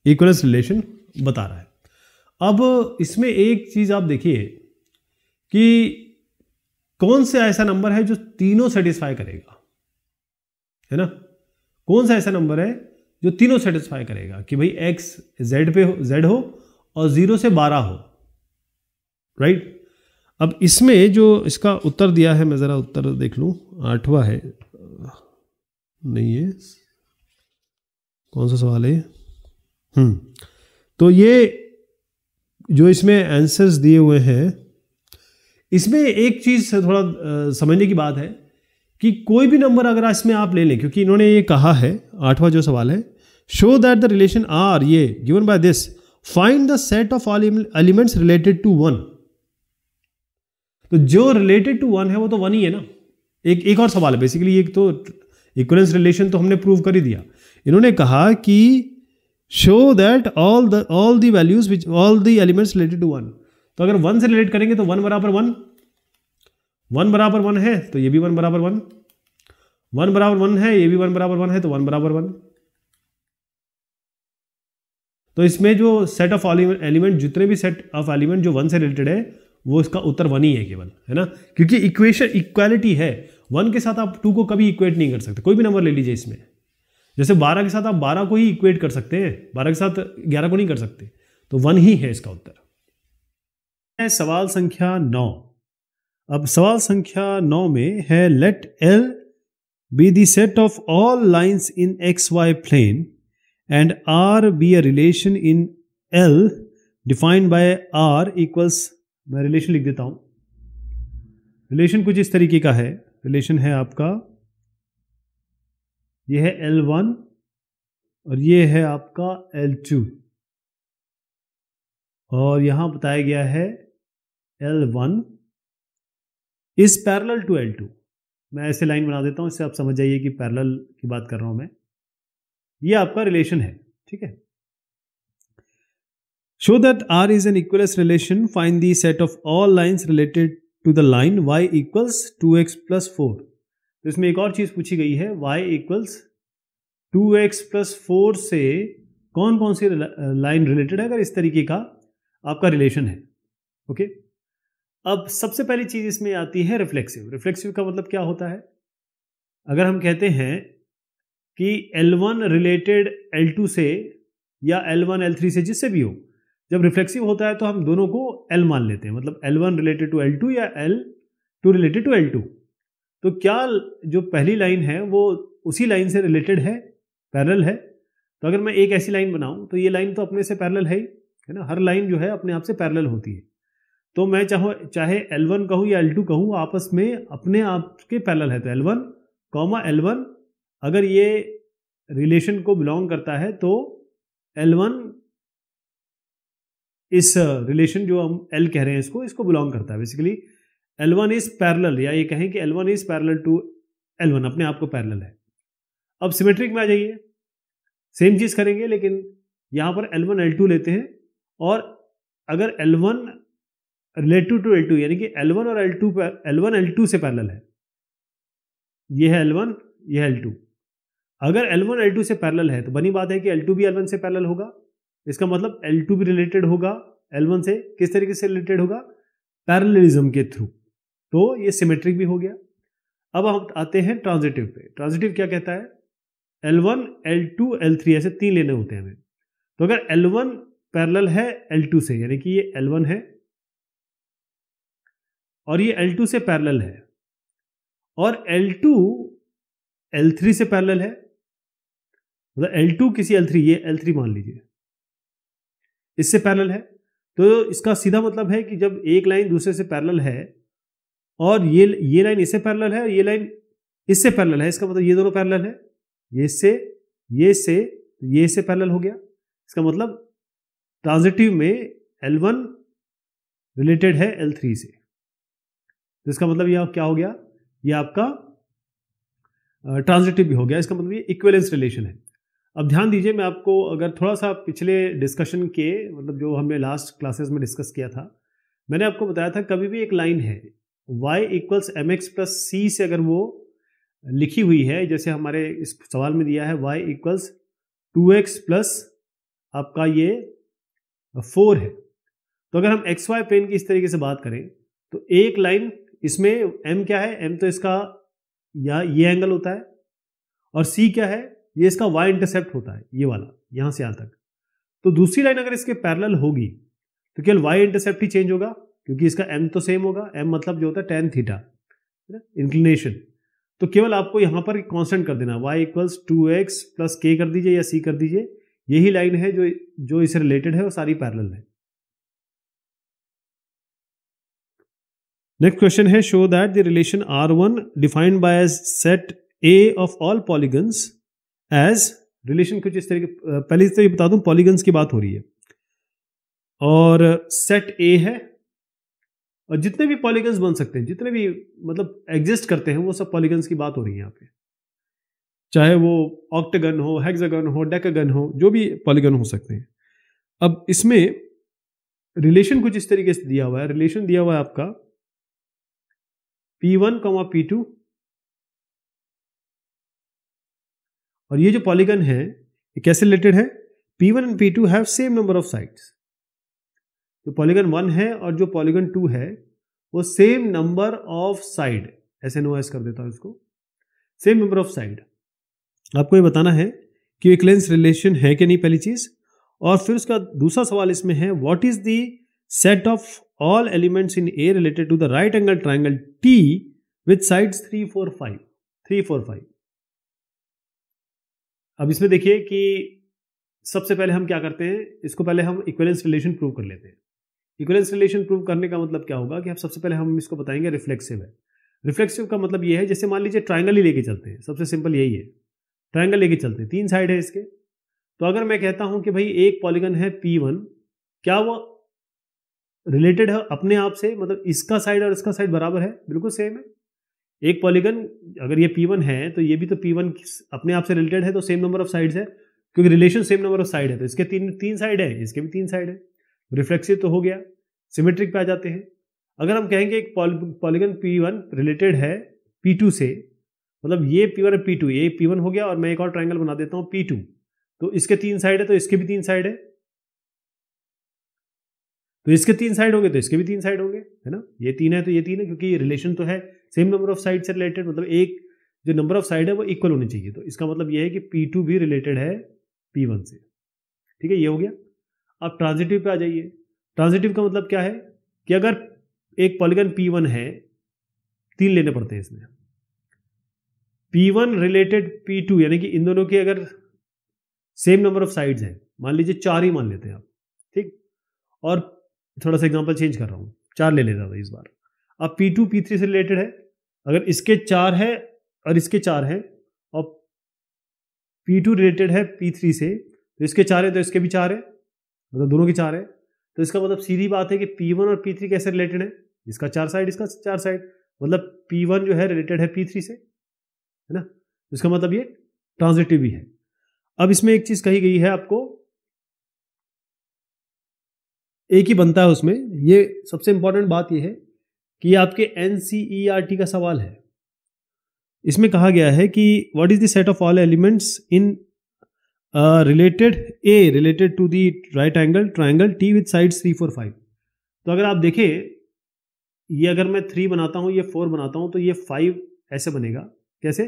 इक्वलेंस रिलेशन बता रहा है। अब इसमें एक चीज आप देखिए कि कौन सा ऐसा नंबर है जो तीनों सेटिस्फाई करेगा, है ना, कौन सा ऐसा नंबर है जो तीनों सेटिस्फाई करेगा कि भाई x z हो और 0 से 12 हो, राइट। अब इसमें जो इसका उत्तर दिया है, मैं जरा उत्तर देख लूं, 8वां है, नहीं है, कौन सा सवाल है, तो ये जो इसमें आंसर्स दिए हुए हैं, इसमें एक चीज थोड़ा समझने की बात है कि कोई भी नंबर अगर इसमें आप ले लें, क्योंकि इन्होंने ये कहा है, 8वां जो सवाल है, show that the relation R, ये given by this, find the set of all elements related to 1। तो जो रिलेटेड टू 1 है वो तो 1 ही है ना। एक और सवाल है बेसिकली, एक तो इक्वलेंस रिलेशन तो हमने प्रूव कर ही दिया। इन्होंने कहा कि show that all the values which all the elements related to 1। तो अगर 1 से रिलेट करेंगे तो 1 बराबर 1, 1 बराबर 1 है तो ये भी 1 बराबर 1, 1 बराबर 1 है, ये भी 1 बराबर 1 है, तो 1 बराबर 1। तो इसमें जो सेट ऑफ एलिमेंट, जितने भी सेट ऑफ एलिमेंट जो 1 से रिलेटेड है, वो इसका उत्तर 1 ही है केवल, है ना, क्योंकि इक्वेशन इक्वालिटी है, 1 के साथ आप 2 को कभी इक्वेट नहीं कर सकते। कोई भी नंबर ले लीजिए इसमें, जैसे 12 के साथ आप 12 को ही इक्वेट कर सकते हैं, 12 के साथ 11 को नहीं कर सकते, तो 1 ही है इसका उत्तर। सवाल संख्या 9। अब सवाल संख्या 9 में है, late L be the set of all lines in xy plane and R be a relation in L defined by R equals, मैं रिलेशन लिख देता हूं, रिलेशन कुछ इस तरीके का है, रिलेशन है आपका, ये है L1 और ये है आपका L2, और यहां बताया गया है L1 is parallel to L2। मैं ऐसे लाइन बना देता हूं, इससे आप समझ जाइए कि पैरेलल की बात कर रहा हूं मैं। ये आपका रिलेशन है, ठीक है। Show that R is an equivalence relation, find the set of all lines related to the line y equals 2x plus 4। तो इसमें एक और चीज पूछी गई है, y इक्वल्स 2x प्लस 4 से कौन कौन सी लाइन रिलेटेड है, अगर इस तरीके का आपका रिलेशन है। ओके, अब सबसे पहली चीज इसमें आती है रिफ्लेक्सिव। रिफ्लेक्सिव का मतलब क्या होता है, अगर हम कहते हैं कि L1 रिलेटेड L2 से या L1 L3 से, जिससे भी हो, जब रिफ्लेक्सिव होता है तो हम दोनों को L मान लेते हैं, मतलब L1 रिलेटेड टू L2 या L2 रिलेटेड टू L2। तो क्या जो पहली लाइन है वो उसी लाइन से रिलेटेड है, पैरेलल है। तो अगर मैं एक ऐसी लाइन बनाऊं तो ये लाइन तो अपने से पैरेलल है ना, हर लाइन जो है अपने आप से पैरेलल होती है। तो मैं चाहे L1 कहूं या L2 कहूं, आपस में अपने आप के पैरेलल है। तो L1 कॉमा L1 अगर ये रिलेशन को बिलोंग करता है तो L1 इस रिलेशन जो हम L कह रहे हैं इसको बिलोंग करता है। बेसिकली L1 इज पैरेलल, या ये कहें कि L1 is parallel to L1, अपने आप को पैरेलल है। अब सिमेट्रिक में आ जाइए, सेम चीज करेंगे, लेकिन यहां पर L1 L2 लेते हैं, और अगर L1 रिलेटिव टू L2 यानी कि L1 और L1 L2 से पैरेलल है, ये है L1, ये है L2। अगर L1 L2 से पैरेलल है तो बनी बात है कि L2 भी L1 से पैरेलल होगा। इसका मतलब L2 भी रिलेटेड होगा L1 से। किस तरीके से रिलेटेड होगा, पैरेललिज्म के थ्रू। तो ये सिमेट्रिक भी हो गया। अब हम आते हैं ट्रांजिटिव पे। ट्रांजिटिव क्या कहता है, L1 L2 L3 ऐसे तीन लेने होते हैं हमें। तो अगर L1 पैरेलल है L2 से, यानी कि ये L1 है और ये L2 से पैरेलल है, और L2 L3 से पैरेलल है, मतलब L2 किसी L3, ये L3 मान लीजिए, इससे पैरेलल है, तो इसका सीधा मतलब है कि जब एक लाइन दूसरे से पैरेलल है और ये लाइन इससे पैरेलल है और ये लाइन इससे पैरेलल है, इसका मतलब ये दोनों पैरेलल है, ये इससे ये इससे पैरेलल हो गया। इसका मतलब ट्रांजिटिव में L1 रिलेटेड है L3 से, तो इसका मतलब ये क्या हो गया, ये आपका ट्रांजिटिव भी हो गया। इसका मतलब ये इक्विवेलेंस रिलेशन है। अब ध्यान दीजिए, मैं आपको अगर थोड़ा सा पिछले डिस्कशन के, मतलब जो हमने लास्ट क्लासेस में डिस्कस किया था, मैंने आपको बताया था कभी भी एक लाइन है y इक्वल्स mx प्लस सी से अगर वो लिखी हुई है, जैसे हमारे इस सवाल में दिया है y इक्वल्स 2x प्लस आपका ये 4 है, तो अगर हम एक्स वाई प्लेन की इस तरीके से बात करें तो एक लाइन इसमें m क्या है, m तो इसका या ये एंगल होता है, और c क्या है, ये इसका y इंटरसेप्ट होता है, ये वाला यहां से यहां तक। तो दूसरी लाइन अगर इसके पैरेलल होगी तो केवल y इंटरसेप्ट ही चेंज होगा, क्योंकि इसका m तो सेम होगा। m मतलब जो होता है tan थीटा, इंक्लिनेशन। तो केवल आपको यहां पर कांस्टेंट कर देना, y equals 2x plus k कर दीजिए या c कर दीजिए। यही लाइन है जो इससे रिलेटेड है, वो सारी पैरेलल है। नेक्स्ट क्वेश्चन है, show that the relation R1 defined by as set A of all polygons as, relation कुछ इस तरीके, पहले तो ये बता दूं पॉलीगन्स की बात हो रही है, और सेट A है, और जितने भी पॉलीगन्स बन सकते हैं, जितने भी मतलब एग्जिस्ट करते हैं, वो सब पॉलीगन्स की बात हो रही है यहाँ पे, चाहे वो ऑक्टागन हो, हेक्सागन हो, डेकागन हो, जो भी पॉलीगन हो सकते हैं। अब इसमें रिलेशन कुछ इस तरीके से दिया हुआ है, रिलेशन दिया हुआ है आपका P1, P2, और ये जो पॉलीगन है ये कैसे रिलेटेड है, P1 and P2 have same number of sides. जो पॉलीगन 1 है और जो पॉलीगन 2 है वो same number of side, SNOS कर देता हूं इसको, सेम नंबर ऑफ साइड। आपको ये बताना है कि इक्विवेलेंस रिलेशन है कि नहीं, पहली चीज। और फिर उसका दूसरा सवाल इसमें है, what is the set of all elements in A related to the right angle triangle T with sides 3, 4, 5। अब इसमें देखिए कि सबसे पहले हम क्या करते हैं, इसको पहले हम इक्विवेलेंस रिलेशन प्रूव कर लेते हैं। इक्विवेलेंस रिलेशन प्रूव करने का मतलब क्या होगा कि अब सबसे पहले हम इसको बताएंगे रिफ्लेक्सिव है। रिफ्लेक्सिव का मतलब ये है, जैसे मान लीजिए ट्राइंगल ही लेके चलते हैं, सबसे सिंपल यही है, ट्राइंगल लेके चलते हैं, 3 साइड है इसके। तो अगर मैं कहता हूं कि भाई एक पॉलीगन है P1, क्या वो रिलेटेड है अपने आप से, मतलब इसका साइड और इसका साइड बराबर है, बिल्कुल सेम है। एक पॉलीगन अगर ये P1 है तो ये भी तो P1 अपने आप से रिलेटेड है, तो सेम नंबर ऑफ साइड्स है, क्योंकि relation same number of side है, तो इसके तीन साइड है, इसके भी 3 साइड है। रिफ्लेक्सिव तो हो गया, सिमेट्रिक पे आ जाते हैं। अगर हम कहेंगे एक पॉलीगन P1 रिलेटेड है P2 से, मतलब ये P1 और P2, ये P1 हो गया और मैं एक और ट्राइंगल बना देता हूँ P2, तो इसके 3 साइड है तो इसके भी 3 साइड है, तो इसके 3 साइड होंगे तो इसके भी 3 साइड होंगे, है ना। ये 3 है तो ये 3 है, क्योंकि ये रिलेशन तो है सेम नंबर ऑफ साइड से रिलेटेड, मतलब एक जो नंबर ऑफ साइड है वो इक्वल होनी चाहिए, तो इसका मतलब ये है कि P2 भी रिलेटेड है P1 से। ठीक है, ये हो गया। अब ट्रांजिटिव पे आ जाइए। ट्रांजिटिव का मतलब क्या है कि अगर एक पॉलीगन P1 है, 3 लेने पड़ते हैं इसमें, P1 रिलेटेड P2, यानी कि इन दोनों के अगर सेम नंबर ऑफ साइड्स हैं, मान लीजिए 4 ही मान लेते हैं आप, ठीक, और थोड़ा सा एग्जांपल चेंज कर रहा हूँ, 4 ले लेता था इस बार। अब P2 P3 से रिलेटेड है, अगर इसके 4 है और इसके 4 है, और P2 रिलेटेड है P3 से, तो इसके 4 है तो इसके भी 4 है, मतलब दोनों के 4 है, तो इसका मतलब सीधी बात है कि P1 और P3 कैसे रिलेटेड है, इसका 4 साइड इसका 4 साइड, मतलब P1 जो है रिलेटेड है P3 से, है ना, इसका मतलब ये ट्रांजिटिव भी है। अब इसमें एक चीज कही गई है आपको, एक ही बनता है उसमें, ये सबसे इंपॉर्टेंट बात ये है कि आपके NCERT का सवाल है। इसमें कहा गया है कि what is the set of all elements in related to the right angle triangle T with sides 3, 4, 5। तो अगर आप देखें, ये अगर मैं 3 बनाता हूं, ये 4 बनाता हूं, तो ये 5 ऐसे बनेगा, कैसे,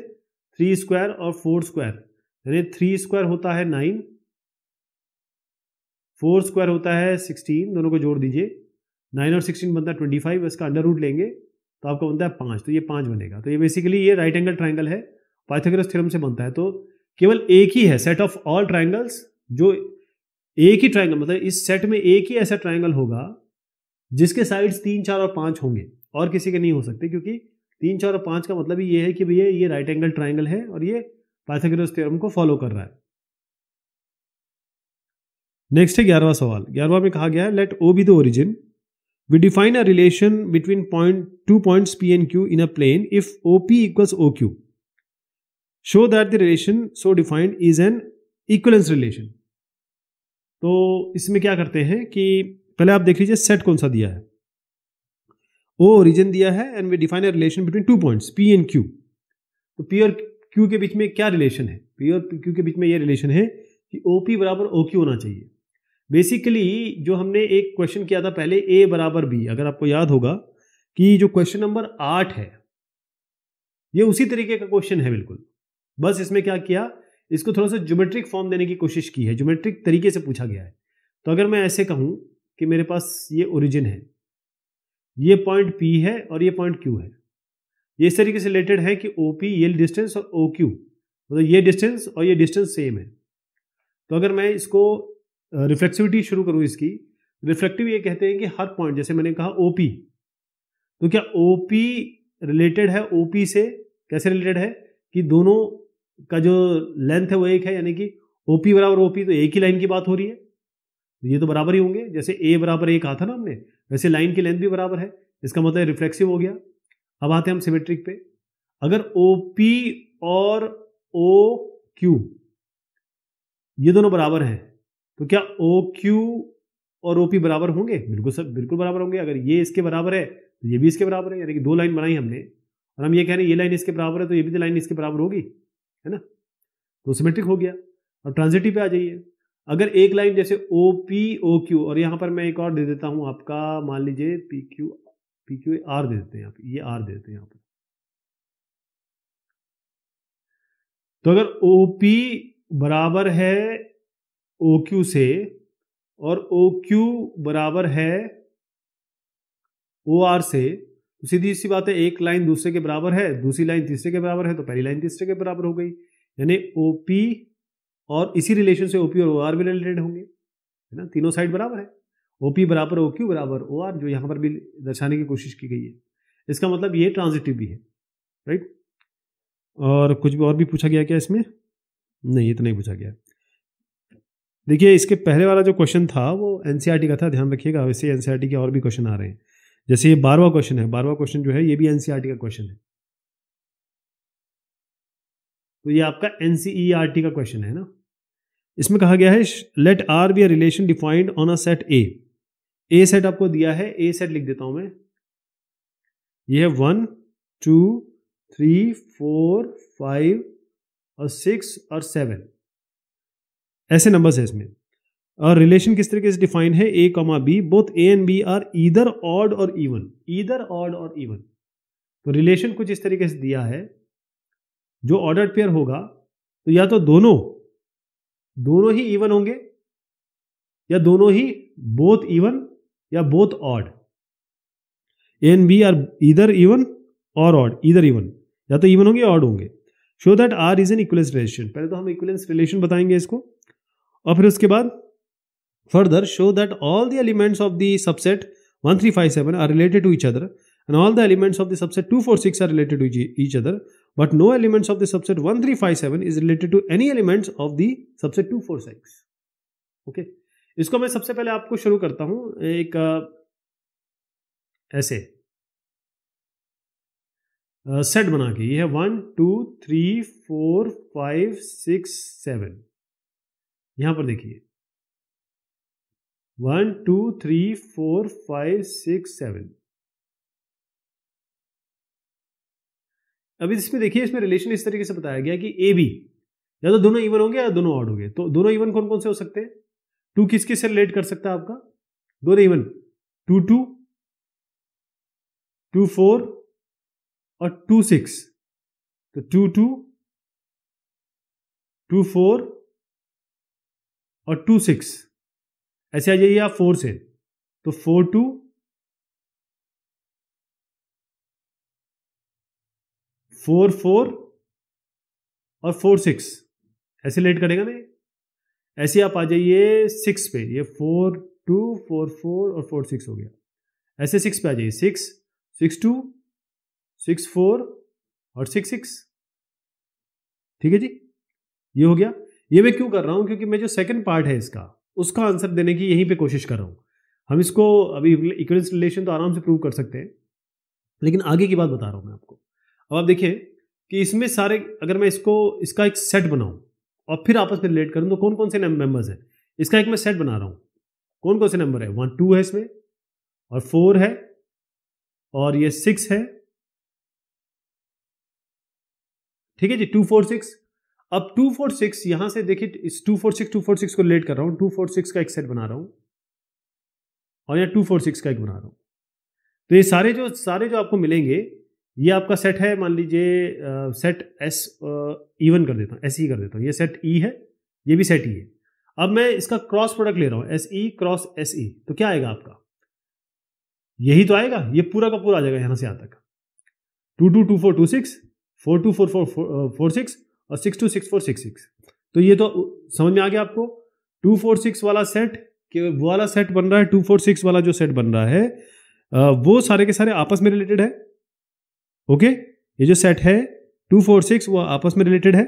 3 स्क्वायर और 4 स्क्वायर, यानी 3 स्क्वायर होता है 9, 4 स्क्वायर होता है 16, दोनों को जोड़ दीजिए, 9 और 16 बनता है 25, इसका अंडर रूट लेंगे तो आपको बनता है 5, तो ये 5 बनेगा। तो ये बेसिकली ये राइट एंगल ट्राइंगल है, पाइथागोरस थ्योरम से बनता है। तो केवल एक ही है सेट ऑफ ऑल ट्राइंगल्स, जो एक ही ट्राइंगल, मतलब इस सेट में एक ही ऐसा ट्राइंगल होगा जिसके साइड्स 3, 4 और 5 होंगे, और किसी के नहीं हो सकते, क्योंकि 3, 4 और 5 का मतलब ही ये है कि भैया ये राइट एंगल ट्राइंगल है और ये पाइथागोरस थ्योरम को फॉलो कर रहा है। नेक्स्ट है 11वां सवाल। 11वां में कहा गया है let O be the origin, we define a relation between two points P and Q in a plane if OP equals OQ, show that the relation so defined is an equivalence relation. तो इसमें क्या करते हैं कि पहले आप देख लीजिए सेट कौन सा दिया है, O ओरिजिन दिया है and we define a relation between two points P and Q। तो P और Q के बीच में क्या रिलेशन है, P और Q के बीच में ये रिलेशन है कि OP बराबर OQ होना चाहिए। बेसिकली जो हमने एक क्वेश्चन किया था पहले A बराबर B, अगर आपको याद होगा कि जो क्वेश्चन नंबर 8 है ये उसी तरीके का क्वेश्चन है बिल्कुल, बस इसमें क्या किया, इसको थोड़ा सा ज्योमेट्रिक फॉर्म देने की कोशिश की है, ज्योमेट्रिक तरीके से पूछा गया है। तो अगर मैं ऐसे कहूं कि मेरे पास ये ओरिजिन है, ये पॉइंट P है और ये पॉइंट Q है, ये इस तरीके से रिलेटेड है कि OP ये डिस्टेंस और OQ, मतलब ये डिस्टेंस और ये डिस्टेंस सेम है। तो अगर मैं इसको रिफ्लेक्सिविटी शुरू करूं, इसकी रिफ्लेक्टिव ये कहते हैं कि हर पॉइंट, जैसे मैंने कहा OP, तो क्या OP रिलेटेड है OP से, कैसे रिलेटेड है कि दोनों का जो लेंथ है वो एक है, यानी कि OP बराबर OP, तो एक ही लाइन की बात हो रही है, तो ये तो बराबर ही होंगे, जैसे A बराबर A कहा था ना हमने, वैसे लाइन की लेंथ भी बराबर है, इसका मतलब रिफ्लेक्सिव हो गया। अब आते हैं हम सिमेट्रिक पे, अगर OP और OQ ये दोनों बराबर हैं, तो क्या OQ और OP बराबर होंगे, बिल्कुल सब बिल्कुल बराबर होंगे। अगर ये इसके बराबर है तो ये भी इसके बराबर है, यानी कि 2 लाइन बनाई हमने और हम ये कह रहे हैं ये लाइन इसके बराबर है तो ये भी तो लाइन इसके बराबर होगी, है ना, तो सिमेट्रिक हो गया। अब ट्रांजिटिव पे आ जाइए, अगर एक लाइन जैसे OP OQ, और यहां पर मैं एक और दे देता हूं आपका, मान लीजिए PQ R दे देते हैं, यहाँ पे ये R दे देते हैं यहाँ पर, तो अगर OP बराबर है OQ से और OQ बराबर है OR से, तो सीधी सी बात है एक लाइन दूसरे के बराबर है, दूसरी लाइन तीसरे के बराबर है, तो पहली लाइन तीसरे के बराबर हो गई, यानी OP और इसी रिलेशन से OP और OR भी रिलेटेड होंगे, है ना, तीनों साइड बराबर है, OP बराबर OQ बराबर OR, जो यहां पर भी दर्शाने की कोशिश की गई है। इसका मतलब ये ट्रांजिटिव भी है, राइट। और कुछ भी और भी पूछा गया क्या इसमें, नहीं, ये तो नहीं पूछा गया। देखिए इसके पहले वाला जो क्वेश्चन था वो एनसीईआरटी का था, ध्यान रखिएगा। वैसे एनसीईआरटी के और भी क्वेश्चन आ रहे हैं, जैसे ये 12वां क्वेश्चन है, 12वां क्वेश्चन जो है ये भी एनसीईआरटी का क्वेश्चन है। तो ये आपका एनसीईआरटी का क्वेश्चन है ना। इसमें कहा गया है let R be a relation defined on a set A set आपको दिया है, ए सेट लिख देता हूं मैं। ये है 1 2 3 4 5 और 6 और 7 ऐसे नंबर्स है इसमें। और रिलेशन किस तरीके से डिफाइन है, A comma B both A and B are either odd और इवन, ईदर ऑड और इवन। तो रिलेशन कुछ इस तरीके से दिया है, जो ऑर्डर्ड पेयर होगा तो या तो दोनों ही इवन होंगे, या दोनों ही बोथ इवन या both odd. A and B are either even और ऑड, ईदर इवन, या तो इवन होंगे या ऑड होंगे। Show that R is an equivalence relation, पहले तो हम इक्विवेलेंस रिलेशन बताएंगे इसको, और फिर उसके बाद further show that all the elements of the subset 1 3 5 7 are related to each other and all the elements of the subset 2 4 6 are related to each other but no elements of the subset 1 3 5 7 is related to any elements of the subset 2 4 6। Okay, इसको मैं सबसे पहले आपको शुरू करता हूं एक ऐसे सेट बना के। ये है 1 2 3 4 5 6 7। यहां पर देखिए 1 2 3 4 5 6 7। अभी इसमें देखिए, इसमें रिलेशन इस तरीके से बताया गया कि ए बी या तो दोनों इवन होंगे या दोनों ऑड होंगे। तो दोनों इवन कौन कौन से हो सकते हैं, 2 किस किस से रिलेट कर सकता है आपका, दोनों इवन 2 2 2 4 और 2 6। तो 2 2 2 4 और 2 6 ऐसे आ जाइए आप 4 से, तो 4 2 4 4 और 4 6 ऐसे लेट करेगा ना। ऐसे आप आ जाइए 6 पे, ये 4 2 4 4 और 4 6 हो गया। ऐसे 6 पे आ जाइए, 6 6 2 6 4 और 6 6। ठीक है जी, ये हो गया। ये मैं क्यों कर रहा हूं, क्योंकि मैं जो सेकंड पार्ट है इसका, उसका आंसर देने की यहीं पे कोशिश कर रहा हूं। हम इसको अभी इक्विवेलेंस रिलेशन तो आराम से प्रूव कर सकते हैं, लेकिन आगे की बात बता रहा हूं मैं आपको। अब आप देखिए कि इसमें सारे, अगर मैं इसका एक सेट बनाऊं और फिर आपस में रिलेट करूं तो कौन कौन से मेंबर्स हैं। इसका एक मैं सेट बना रहा हूं, कौन कौन से नंबर है, 1 2 है इसमें, और 4 है, और ये 6 है। ठीक है जी, 2 4 6। अब 2 4 6 यहां से देखिए, इस 2 4 6 को रिलेट कर रहा हूं, 2 4 6 का एक सेट बना रहा हूं, और यहां 2 4 6 का एक बना रहा हूं। तो ये सारे जो आपको मिलेंगे, ये आपका सेट है। मान लीजिए सेट एस इवन कर देता हूँ, एस ई कर देता हूँ, ये सेट ई है, ये भी सेट ई है। अब मैं इसका क्रॉस प्रोडक्ट ले रहा हूँ, S E cross S E, तो क्या आएगा आपका, यही तो आएगा, ये पूरा का पूरा आ जाएगा यहां से यहां तक। 2 2 2 4 2 6, 4 2 4 4 6 और 6 2 6 4 6 6। तो ये तो समझ में आ गया आपको। 2 4 6 वाला सेट, वो वाला सेट बन रहा है, 2 4 6 वाला जो सेट बन रहा है वो सारे के सारे आपस में रिलेटेड है। ओके, ये जो सेट है 2 4 6 वो आपस में रिलेटेड है,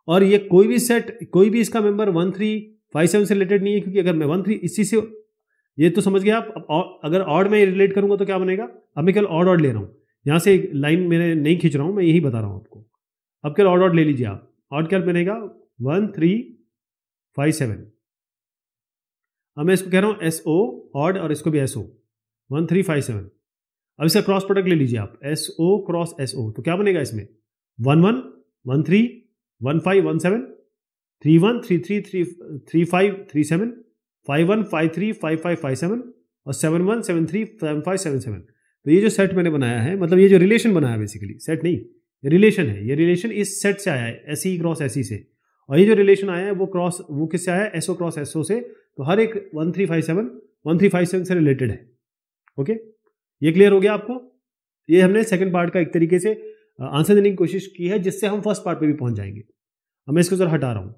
और ये कोई भी सेट, कोई भी इसका मेंबर 1 3 5 7 से रिलेटेड नहीं है, क्योंकि अगर मैं 1 3 इसी से, ये तो समझ गया आप। अब अगर ऑड में रिलेट करूंगा तो क्या बनेगा, अब मैं केवल ऑड ले रहा हूं, यहां से एक लाइन मैंने नहीं खींच रहा हूं, मैं यही बता रहा हूं आपको। अब केवल ऑड ले लीजिए आप, ऑड क्या बनेगा, 1 3 5 7। अब मैं इसको कह रहा हूं एस ओ ऑड, और इसको भी एस ओ, 1 3 5 7। अब इसका क्रॉस प्रोडक्ट ले लीजिए आप, S O cross S O, तो क्या बनेगा इसमें, 1 1 1 3 1 5 1 7, 3 1 3 3 3 5 3 7, 5 1 5 3 5 5 5 7 और 7 1 7 3 7 5 7 7। तो ये जो सेट मैंने बनाया है, मतलब ये जो रिलेशन बनाया है, बेसिकली सेट नहीं, ये रिलेशन है। ये रिलेशन इस सेट से आया है, S E cross S E से, और ये जो रिलेशन आया है वो किससे आया है, S O cross S O से। तो हर एक 1 3 5 7 1 3 5 7 से रिलेटेड है। ओके, ये क्लियर हो गया आपको। ये हमने सेकंड पार्ट का एक तरीके से आंसर देने की कोशिश की है, जिससे हम फर्स्ट पार्ट पे भी पहुंच जाएंगे। अब मैं इसको जरा हटा रहा हूं,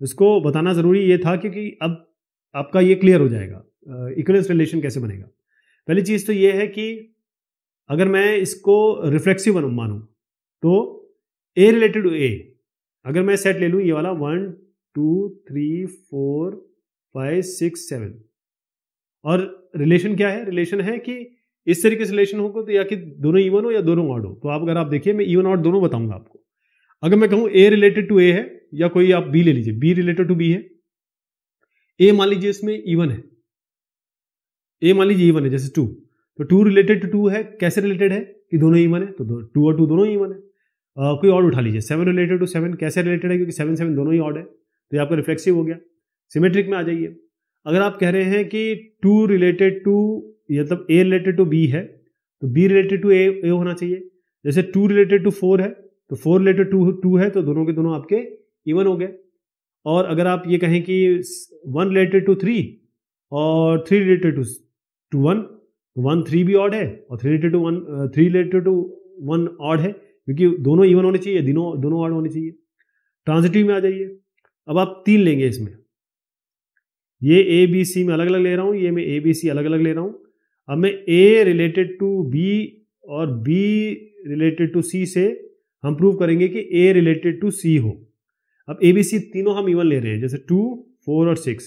इसको बताना जरूरी ये था क्योंकि अब आपका ये क्लियर हो जाएगा इक्विवेलेंस रिलेशन कैसे बनेगा। पहली चीज तो ये है कि अगर मैं इसको रिफ्लेक्सिव मानूं तो ए रिलेटेड टू ए, अगर मैं सेट ले लूँ ये वाला 1 2 3 4 5 6 7 और रिलेशन क्या है, रिलेशन है कि इस तरीके से रिलेशन होगा तो या कि दोनों इवन हो या दोनों ऑड हो। तो आप अगर आप देखिए मैं इवन ऑड दोनों बताऊंगा आपको। अगर मैं कहूँ ए रिलेटेड टू ए है या कोई आप बी ले लीजिए, बी रिलेटेड टू बी है, ए मान लीजिए इसमें इवन है, ए मान लीजिए इवन है जैसे 2, तो 2 रिलेटेड टू 2 है, कैसे रिलेटेड है कि दोनों इवन है, तो 2 और 2 दोनों इवन है। कोई और उठा लीजिए 7 रिलेटेड टू 7, कैसे रिलेटेड है क्योंकि 7 7 दोनों ही ऑड है, तो ये आपका रिफ्लेक्सिव हो गया। सिमेट्रिक में आ जाइए, अगर आप कह रहे हैं कि 2 रिलेटेड टू मतलब ए रिलेटेड टू बी है तो बी रिलेटेड टू ए होना चाहिए। जैसे 2 रिलेटेड टू 4 है तो 4 रिलेटेड टू 2 है, तो दोनों के दोनों आपके इवन हो गए। और अगर आप ये कहें कि 1 रिलेटेड टू 3 और 3 रिलेटेड टू 1, तो 1 3 भी ऑड है और 3 रिलेटेड टू 1 ऑड है, क्योंकि दोनों इवन होने चाहिए, दोनों ऑड होने चाहिए। ट्रांजिटिव में आ जाइए, अब आप 3 लेंगे इसमें, ये ए बी सी में अलग अलग ले रहा हूँ, ये मैं ए बी सी अलग अलग ले रहा हूँ। अब मैं ए रिलेटेड टू बी और बी रिलेटेड टू सी से हम प्रूव करेंगे कि ए रिलेटेड टू सी हो। अब ए बी सी तीनों हम इवन ले रहे हैं, जैसे 2 4 और 6,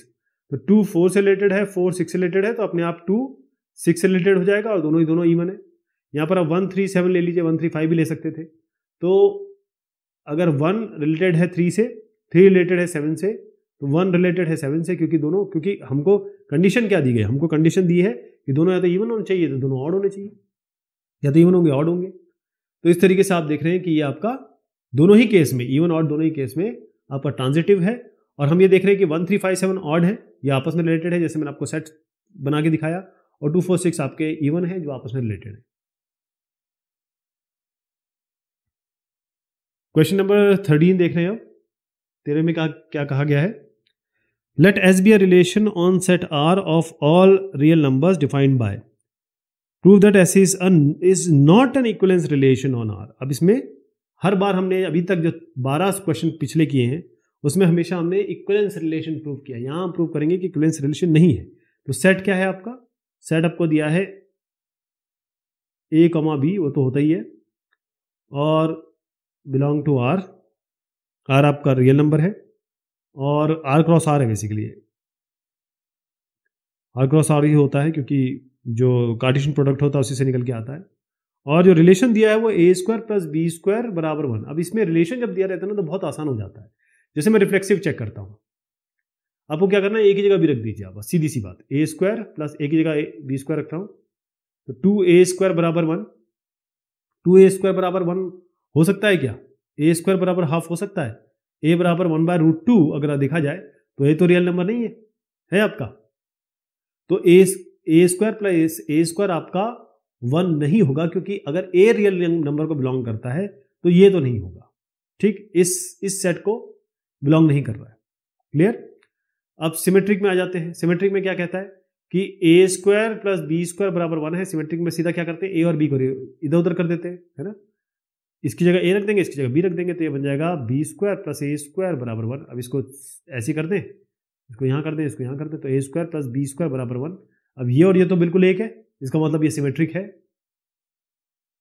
तो 2 4 से रिलेटेड है, 4 6 से रिलेटेड है, तो अपने आप 2 6 से रिलेटेड हो जाएगा और दोनों इवन है। यहाँ पर आप 1 3 7 ले लीजिए, 1 3 5 भी ले सकते थे। तो अगर 1 रिलेटेड है 3 से, 3 रिलेटेड है 7 से, तो 1 रिलेटेड है 7 से, क्योंकि हमको कंडीशन क्या दी गई, हमको कंडीशन दी है कि दोनों या तो इवन होने चाहिए तो दोनों ऑड होने चाहिए, या तो इवन होंगे ऑड होंगे। तो इस तरीके से आप देख रहे हैं कि ये आपका दोनों ही केस में, इवन ऑड दोनों ही केस में आपका ट्रांजिटिव है। और हम ये देख रहे हैं कि 1 3 5 7 ऑड है, ये आपस में रिलेटेड है, जैसे मैंने आपको सेट बना के दिखाया, और 2 4 6 आपके इवन है जो आपस में रिलेटेड है। क्वेश्चन नंबर 13 देख रहे हैं आप, 13 में क्या कहा गया है, let S be a relation on set R of all real numbers defined by, prove that S is not an equivalence relation on R. अब इसमें हर बार हमने अभी तक जो 12 क्वेश्चन पिछले किए हैं उसमें हमेशा हमने इक्विवेलेंस रिलेशन प्रूव किया, यहां हम प्रूव करेंगे कि इक्विवेलेंस रिलेशन नहीं है। तो सेट क्या है आपका, सेट आपको दिया है ए कॉमा बी, वो तो होता ही है, और बिलोंग टू आर, आर आपका रियल नंबर है और आर क्रॉस आर है, बेसिकली आर क्रॉस आर ही होता है क्योंकि जो कार्टेशियन प्रोडक्ट होता है उसी से निकल के आता है। और जो रिलेशन दिया है वो ए स्क्वायर प्लस बी स्क्वायर बराबर 1। अब इसमें रिलेशन जब दिया रहता है ना तो बहुत आसान हो जाता है। जैसे मैं रिफ्लेक्सिव चेक करता हूँ, आपको क्या करना है, एक ही जगह भी रख दीजिए, आप सीधी सी बात, ए स्क्वायर प्लस एक ही जगह बी स्क्वायर रखता हूँ, तो 2a स्क्वायर बराबर 1, 2a स्क्वायर बराबर 1 हो सकता है क्या, ए स्क्वायर बराबर हाफ हो सकता है, ए बराबर 1/√2 अगर देखा जाए तो ये तो रियल नंबर नहीं है आपका, तो ए स्क्वायर प्लस ए स्क्वायर आपका 1 नहीं होगा, क्योंकि अगर ए रियल नंबर को बिलोंग करता है तो ये तो नहीं होगा, ठीक, इस सेट को बिलोंग नहीं कर रहा है। क्लियर। अब सिमेट्रिक में आ जाते हैं। सिमेट्रिक में क्या कहता है कि ए स्क्वायर प्लस बी स्क्वायर बराबर 1 है। सिमेट्रिक में सीधा क्या करते हैं, ए और बी को इधर उधर कर देते हैं, है ना, इसकी जगह ए रख देंगे, इसकी जगह बी रख देंगे, तो ये बन जाएगा बी स्क्वायर प्लस ए स्क्वायर बराबर 1। अब इसको ऐसे कर दें, इसको यहाँ कर दें, इसको यहाँ कर दें, तो ए स्क्वायर प्लस बी स्क्वायर बराबर 1। अब ये और ये तो बिल्कुल एक है, इसका मतलब ये सिमेट्रिक है।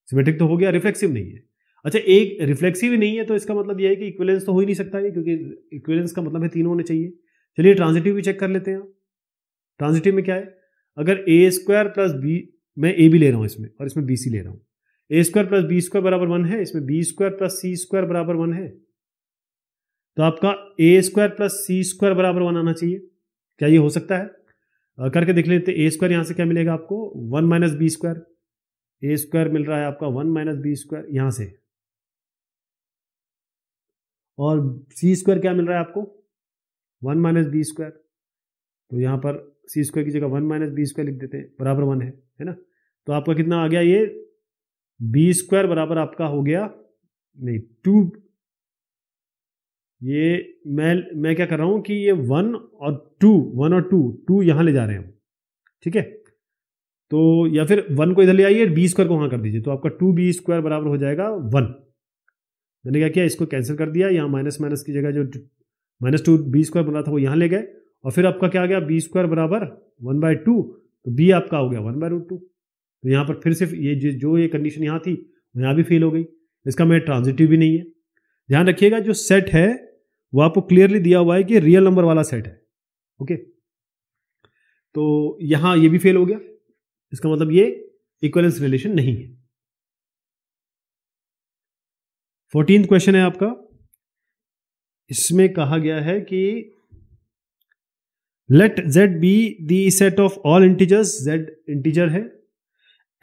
सिमेट्रिक तो हो गया, रिफ्लेक्सिव नहीं है। अच्छा, एक रिफ्लेक्सिव ही नहीं है तो इसका मतलब ये है कि इक्विवेलेंस तो हो ही नहीं सकता है, क्योंकि इक्विवेलेंस का मतलब है तीनों होने चाहिए। चलिए ट्रांजिटिव भी चेक कर लेते हैं। ट्रांजिटिव में क्या है, अगर ए स्क्वायर प्लस बी, मैं ए भी ले रहा हूँ इसमें और इसमें बी सी ले रहा हूँ, ए स्क्वायर प्लस बी स्क्वायर बराबर 1 है, इसमें बी स्क्वायर प्लस सी स्क्वायर बराबर 1 है, तो आपका ए स्क्वायर प्लस सी स्क्वायर बराबर 1 आना चाहिए। क्या ये हो सकता है? करके देख लेते। ए स्क्वायर यहाँ से क्या मिलेगा आपको, 1 माइनस बी स्क्वायर, ए स्क्वायर मिल रहा है आपका 1 माइनस बी स्क्वायर यहाँ से, और सी स्क्वायर क्या मिल रहा है आपको, 1 माइनस बी स्क्वायर, तो यहाँ पर सी स्क्वायर की जगह 1 माइनस बी स्क्वायर लिख देते हैं, बराबर 1 है ना। तो आपका कितना आ गया, ये बी स्क्वायर बराबर आपका हो गया, नहीं 2, ये मैं क्या कर रहा हूँ कि ये 1 और 2 यहाँ ले जा रहे हैं हम, ठीक है। तो या फिर 1 को इधर ले आइए, बी स्क्वायर को वहाँ कर दीजिए, तो आपका 2b स्क्वायर बराबर हो जाएगा 1। मैंने क्या किया, इसको कैंसिल कर दिया, यहाँ माइनस माइनस की जगह जो -2b स्क्वायर बना था वो यहाँ ले गए, और फिर आपका क्या आ गया, बी स्क्वायर बराबर 1/2, तो b आपका हो गया 1/√2। तो यहाँ पर फिर सिर्फ ये जो ये कंडीशन यहाँ थी वो यहाँ भी फेल हो गई, इसका मैं ट्रांजिटिव भी नहीं है। ध्यान रखिएगा जो सेट है वो आपको क्लियरली दिया हुआ है कि रियल नंबर वाला सेट है। ओके, तो यहां ये भी फेल हो गया, इसका मतलब ये इक्विवेलेंस रिलेशन नहीं है। 14th क्वेश्चन है आपका, इसमें कहा गया है कि let z be the set of all integers, z integer है,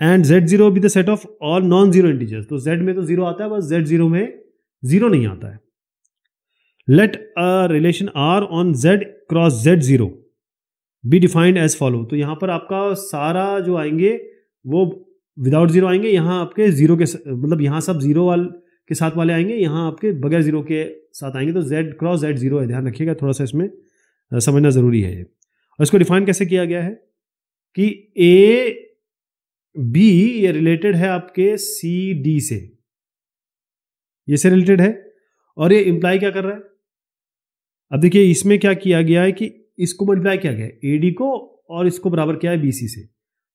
and z0 be the set of all non zero integers. तो z में तो जीरो आता है, बस z0 में जीरो नहीं आता है। Let a relation r on z cross z0 be defined as follow. तो यहां पर आपका सारा जो आएंगे वो विदाउट जीरो आएंगे, यहां आपके जीरो के मतलब यहां सब जीरो वाले के साथ वाले आएंगे, यहां आपके बगैर जीरो के साथ आएंगे। तो z क्रॉस z0 है, ध्यान रखिएगा, थोड़ा सा इसमें समझना जरूरी है। और इसको डिफाइन कैसे किया गया है कि ए बी ये रिलेटेड है आपके सी डी से, ये से रिलेटेड है, और ये इंप्लाई क्या कर रहा है। अब देखिए इसमें क्या किया गया है कि इसको मल्टीप्लाई किया गया है ए डी को, और इसको बराबर किया है बी सी से।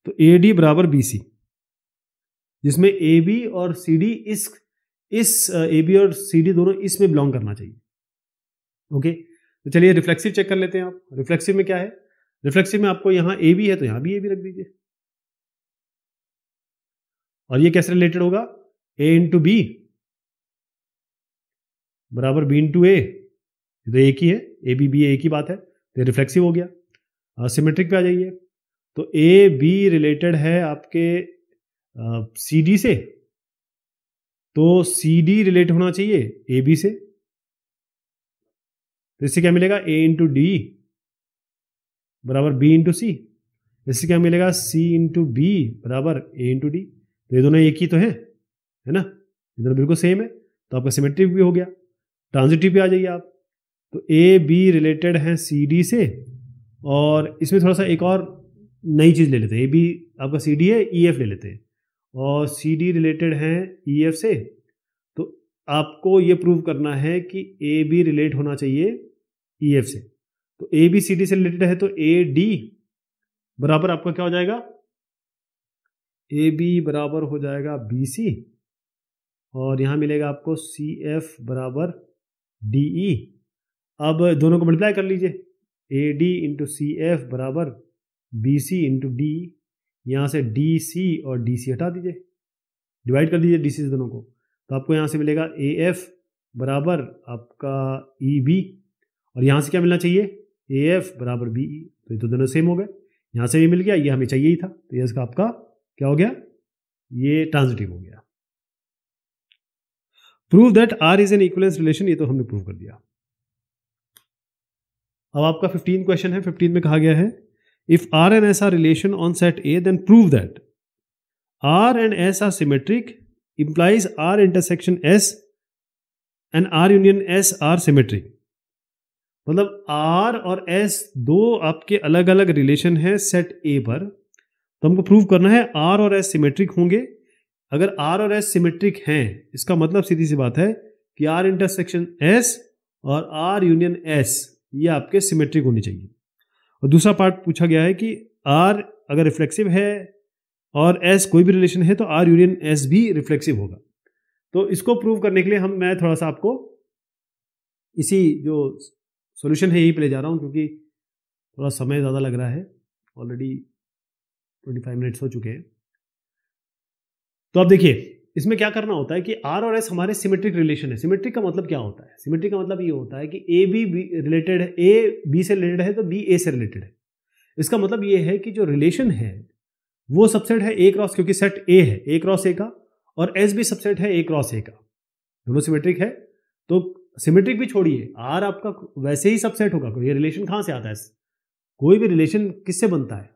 तो ए डी बराबर बी सी, जिसमें ए बी और सी डी इस ए बी और सी डी दोनों इसमें बिलोंग करना चाहिए। ओके, तो चलिए रिफ्लेक्सिव चेक कर लेते हैं आप। रिफ्लेक्सिव में क्या है, रिफ्लेक्सिव में आपको यहां ए बी है तो यहां भी ए बी रख दीजिए, और ये कैसे रिलेटेड होगा, ए इंटू बी बराबर बी इंटू ए, तो एक ही है, ए बी एक ही बात है, तो रिफ्लेक्सिव हो गया। सिमेट्रिक पे आ जाइए, तो ए बी रिलेटेड है आपके सी डी से, तो सी डी रिलेट होना चाहिए ए बी से, तो इससे क्या मिलेगा, ए इंटू डी बराबर बी इंटू सी। इससे क्या मिलेगा, सी इंटू बी बराबर ए इंटू डी। तो ये दोनों एक ही तो है ना, ये दोनों बिल्कुल सेम है, तो आपका सिमेट्रिक भी हो गया। ट्रांजिटिव पे आ जाइए आप, तो ए बी रिलेटेड है सी डी से, और इसमें थोड़ा सा एक और नई चीज़ ले लेते हैं। ए बी आपका सी डी है, ई एफ ले लेते हैं, और सी डी रिलेटेड है ई एफ से। तो आपको ये प्रूव करना है कि ए बी रिलेट होना चाहिए ई एफ से। तो ए बी सी डी से रिलेटेड है, तो ए डी बराबर आपका क्या हो जाएगा, ए बी बराबर हो जाएगा बी सी, और यहां मिलेगा आपको सी एफ बराबर डी ई। अब दोनों को मल्टीप्लाई कर लीजिए, A D into C F बराबर बी सी इंटू डी। यहां से डी सी और डी सी हटा दीजिए, डिवाइड कर दीजिए डी सी से दोनों को, तो आपको यहां से मिलेगा ए एफ बराबर आपका ई बी, और यहां से क्या मिलना चाहिए, ए एफ बराबर बी ई। तो ये तो दोनों सेम हो गए, यहां से भी मिल गया, ये हमें चाहिए ही था, तो ये इसका आपका क्या हो गया, ये ट्रांजिटिव हो गया। Prove that R is an equivalence relation, ये तो हमने प्रूव कर दिया। अब आपका 15 क्वेश्चन है। 15 में कहा गया है if R and S are relation on set A then prove that R and S are symmetric implies R intersection S and R union S are symmetric. मतलब आर और एस दो आपके अलग अलग रिलेशन है सेट ए पर, तो हमको प्रूव करना है आर और एस सिमेट्रिक होंगे। अगर आर और एस सिमेट्रिक हैं, इसका मतलब सीधी सी बात है कि आर इंटरसेक्शन एस और आर यूनियन एस ये आपके सिमेट्रिक होनी चाहिए। और दूसरा पार्ट पूछा गया है कि आर अगर रिफ्लेक्सिव है और एस कोई भी रिलेशन है, तो आर यूनियन एस भी रिफ्लेक्सिव होगा। तो इसको प्रूव करने के लिए मैं थोड़ा सा आपको इसी जो सॉल्यूशन है यही पे ले जा रहा हूँ, क्योंकि थोड़ा समय ज़्यादा लग रहा है, ऑलरेडी 25 मिनट्स हो चुके हैं। तो अब देखिए इसमें क्या करना होता है कि आर और एस हमारे सिमेट्रिक रिलेशन है। सिमेट्रिक का मतलब क्या होता है, सिमेट्रिक का मतलब ये होता है कि ए बी रिलेटेड है, ए बी से रिलेटेड है तो बी ए से रिलेटेड है। इसका मतलब ये है कि जो रिलेशन है वो सबसेट है ए क्रॉस, क्योंकि सेट ए है ए क्रॉस ए का, और एस भी सबसेट है ए क्रॉस ए का, दोनों सिमेट्रिक है। तो सिमेट्रिक भी छोड़िए, आर आपका वैसे ही सबसेट होगा। ये रिलेशन कहाँ से आता है, कोई भी रिलेशन किससे बनता है,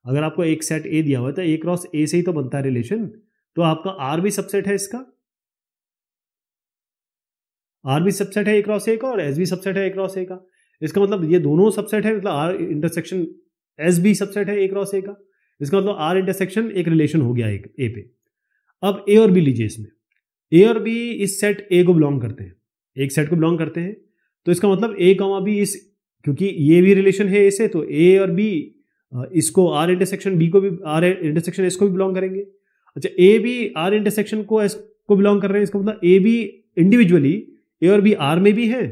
अगर आपको एक सेट ए दिया हुआ है तो ए क्रॉस ए से ही तो बनता है रिलेशन। तो आपका आर भी सबसेट है, इसका आर भी सबसेट है ए क्रॉस ए का, और एस भी सबसेट है ए क्रॉस ए का। इसका मतलब ये दोनों सबसेट है, मतलब आर इंटरसेक्शन एस भी सबसेट है ए क्रॉस ए का। इसका मतलब आर इंटरसेक्शन एक रिलेशन हो गया एक ए पे। अब ए और बी लीजिए, इसमें ए और बी इस सेट ए को बिलोंग करते हैं, एक सेट को बिलोंग करते हैं। तो इसका मतलब ए कॉमा बी इस, क्योंकि ये भी रिलेशन है ए से, तो ए और बी इसको आर इंटरसेक्शन बी को भी, आर इंटरसेक्शन एस को भी बिलोंग करेंगे। अच्छा, ए बी आर इंटरसेक्शन को एस को बिलोंग कर रहे हैं, इसका मतलब ए बी इंडिविजुअली ए और बी आर में भी है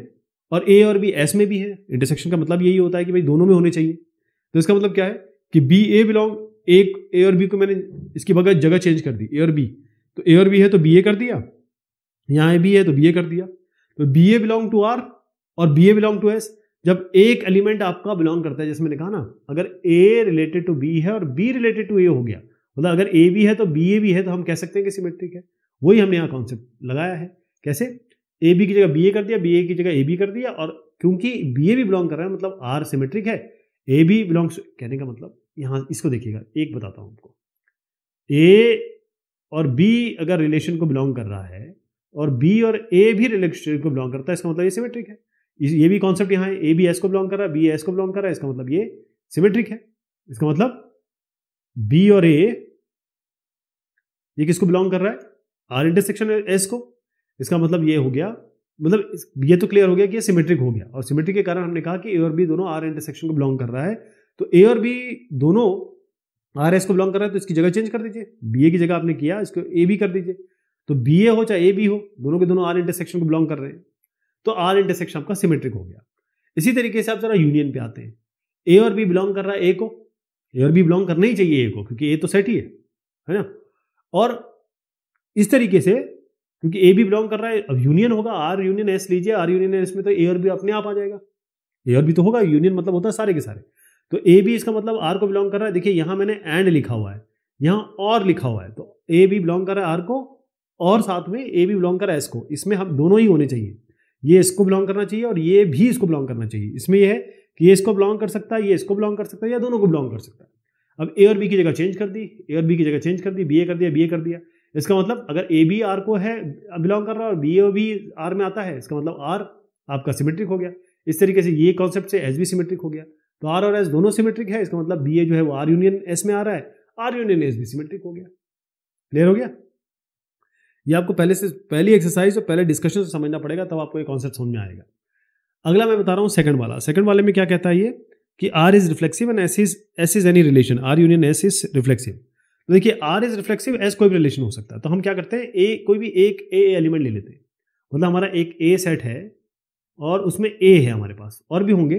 और ए और बी एस में भी है। इंटरसेक्शन का मतलब यही होता है कि भाई दोनों में होने चाहिए। तो इसका मतलब क्या है कि बी ए बिलोंग, एक ए और बी को मैंने इसकी बगैर जगह चेंज कर दी, ए और बी, तो ए और बी है तो बी ए कर दिया, यहाँ बी है तो बी ए कर दिया। तो B A belong to R और B A belong to S. जब एक एलिमेंट आपका बिलोंग करता है, जैसे मैंने कहा ना, अगर ए रिलेटेड टू बी है और बी रिलेटेड टू ए हो गया, मतलब अगर ए भी है तो बी ए भी है, तो हम कह सकते हैं कि सिमेट्रिक है। वही हमने यहाँ कॉन्सेप्ट लगाया है। कैसे? ए बी की जगह बी ए कर दिया, बी ए की जगह ए बी कर दिया, और क्योंकि बी ए भी बिलोंग कर रहा है मतलब आर सिमेट्रिक है। ए बी बिलोंग्स, कहने का मतलब यहाँ इसको देखिएगा, एक बताता हूँ आपको। ए और बी अगर रिलेशन को बिलोंग कर रहा है और बी और ए भी रिलेशन को बिलोंग करता है, इसका मतलब ये सिमेट्रिक है। ये भी कॉन्सेप्ट यहाँ है, ए बी एस को बिलोंग कर रहा है, बी एस को बिलोंग कर रहा है, इसका मतलब ये सिमेट्रिक है। इसका मतलब बी और ए ये किसको बिलोंग कर रहा है? आर इंटरसेक्शन एस को। इसका मतलब ये हो गया, मतलब ये तो क्लियर हो गया कि ये सिमेट्रिक हो गया। और सिमेट्रिक के कारण हमने कहा कि ए और बी दोनों आर इंटरसेक्शन को बिलोंग कर रहा है। तो ए और बी दोनों आर एस को बिलोंग कर रहा है, तो इसकी जगह चेंज कर दीजिए। बी ए की जगह आपने किया, इसको ए बी कर दीजिए। तो बी ए हो चाहे ए बी हो, दोनों के दोनों आर इंटरसेक्शन को बिलोंग कर रहे हैं, तो आर इंटरसेक्शन आपका सिमेट्रिक हो गया। इसी तरीके से आप जरा यूनियन पे आते हैं। ए और बी बिलोंग कर रहा है ए को, ए और बी बिलोंग करना ही चाहिए ए को, क्योंकि ए तो सेट ही है ना। और इस तरीके से क्योंकि ए बी बिलोंग कर रहा है, अब यूनियन होगा, आर यूनियन एस लीजिए, आर यूनियन एस में तो ए और बी अपने आप आ जाएगा। ए और बी तो होगा, यूनियन मतलब होता है सारे के सारे। तो ए बी इसका मतलब आर को बिलोंग कर रहा है। देखिए यहां मैंने एंड लिखा हुआ है, यहां और लिखा हुआ है, तो ए बी बिलोंग कर रहा है आर को और साथ में ए बी बिलोंग कर रहा है एस को। इसमें हम दोनों ही होने चाहिए, ये इसको बिलोंग करना चाहिए और ये भी इसको बिलोंग करना चाहिए। इसमें यह है कि ये इसको बिलोंग कर सकता है, ये इसको बिलोंग कर सकता है, या दोनों को बिलोंग कर सकता है। अब ए और बी की जगह चेंज कर दी, ए और बी की जगह चेंज कर दी, बी ए कर दिया, बी ए कर दिया। इसका मतलब अगर ए बी आर को है बिलोंग कर रहा है और बी ए भी आर में आता है, इसका मतलब आर आपका सिमेट्रिक हो गया। इस तरीके से ये कॉन्सेप्ट से एस भी सिमेट्रिक हो गया। तो आर और एस दोनों सिमेट्रिक है, इसका मतलब बी ए जो है वो आर यूनियन एस में आ रहा है, आर यूनियन एस भी सिमेट्रिक हो गया। क्लियर हो गया? ये आपको पहली एक्सरसाइज और पहले डिस्कशन से समझना पड़ेगा, तब आपको ये कॉन्सेप्ट समझ में आएगा। अगला मैं बता रहा हूँ सेकंड वाला। सेकंड वाले में क्या कहता है ये कि R is reflexive and S is any relation, R union S is reflexive. तो देखिए आर इज रिफ्लेक्सिव, एस कोई भी रिलेशन हो सकता है। तो हम क्या करते हैं, ए कोई भी एक ए एलिमेंट ले लेते हैं। मतलब हमारा एक ए सेट है और उसमें ए है हमारे पास, और भी होंगे।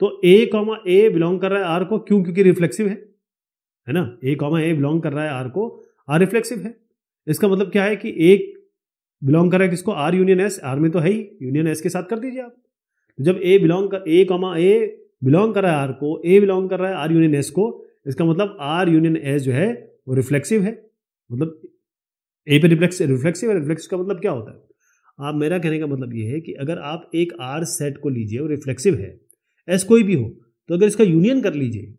तो ए कॉमा ए बिलोंग कर रहा है आर को, क्यों? क्योंकि रिफ्लेक्सिव है ना। ए कॉमा ए बिलोंग कर रहा है आर को, आर रिफ्लेक्सिव है। इसका मतलब क्या है कि एक बिलोंग कर रहा है किसको? आर यूनियन एस, आर में तो है ही, यूनियन एस के साथ कर दीजिए आप। तो जब ए कॉमा ए बिलोंग कर रहा है आर को, ए बिलोंग कर रहा है आर यूनियन एस को, इसका मतलब आर यूनियन एस जो है वो रिफ्लेक्सिव है। मतलब ए पे रिफ्लेक्सिव है। रिफ्लेक्सिव का मतलब क्या होता है? आप, मेरा कहने का मतलब ये है कि अगर आप एक आर सेट को लीजिए और रिफ्लेक्सिव है, एस कोई भी हो, तो अगर इसका यूनियन कर लीजिए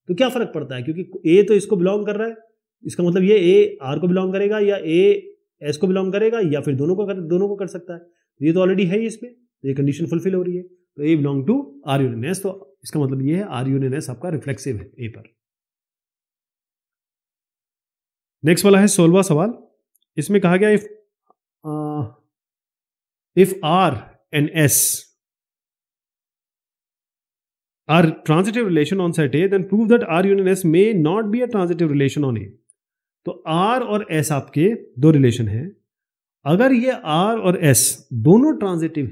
तो क्या फर्क पड़ता है? क्योंकि ए तो इसको बिलोंग कर रहा है, इसका मतलब ये ए आर को बिलोंग करेगा या ए एस को बिलोंग करेगा या फिर दोनों को कर सकता है। ये तो ऑलरेडी है ही इसमें, तो ये कंडीशन फुलफिल हो रही है। तो A belong to R union S, तो इसका मतलब ये है आर यूनियन एस आपका रिफ्लेक्सिव है ए पर। नेक्स्ट वाला है 16वां सवाल। इसमें कहा गया if R and S are transitive relation on set A, then prove that R union S may not be a transitive relation on A. तो आर और एस आपके दो रिलेशन हैं। अगर ये आर और एस दोनों ट्रांजिटिव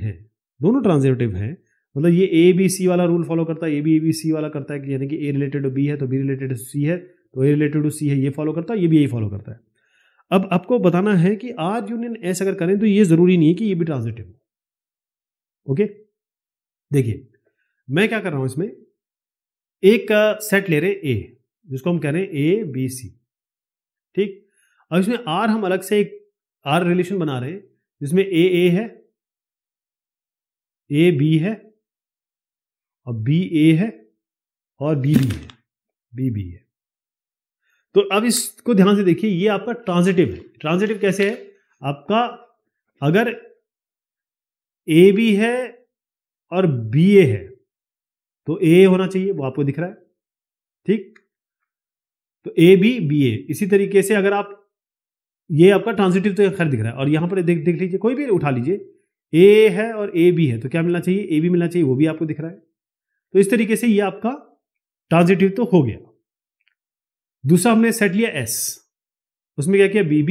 हैं, मतलब ये ए बी सी वाला रूल फॉलो करता है, ए बी सी वाला करता है कि यानी कि ए रिलेटेड टू बी है तो बी रिलेटेड टू सी है, तो ए रिलेटेड टू सी है, ये फॉलो करता है, ये भी यही फॉलो करता है। अब आपको बताना है कि आर यूनियन एस अगर करें तो ये जरूरी नहीं है कि ये भी ट्रांजिटिव हो। ओके, देखिए मैं क्या कर रहा हूं, इसमें एक सेट ले रहे ए, जिसको हम कह रहे हैं ए बी सी, ठीक। अब इसमें आर हम अलग से एक आर रिलेशन बना रहे हैं जिसमें ए है, ए बी है और बी ए है और बी बी है। तो अब इसको ध्यान से देखिए, ये आपका ट्रांजिटिव है। ट्रांजिटिव कैसे है आपका? अगर ए बी है और बी ए है तो ए होना चाहिए, वो आपको दिख रहा है, ठीक। तो ए बी ए। इसी तरीके से अगर आप, ये आपका ट्रांजिटिव तो खैर दिख रहा है, और यहां पर देख लीजिए, कोई भी उठा लीजिए, ए है और ए बी है तो क्या मिलना चाहिए? ए बी मिलना चाहिए, वो भी आपको दिख रहा है। तो इस तरीके से ये आपका ट्रांजिटिव तो हो गया। दूसरा हमने सेट लिया एस, उसमें क्या किया? बी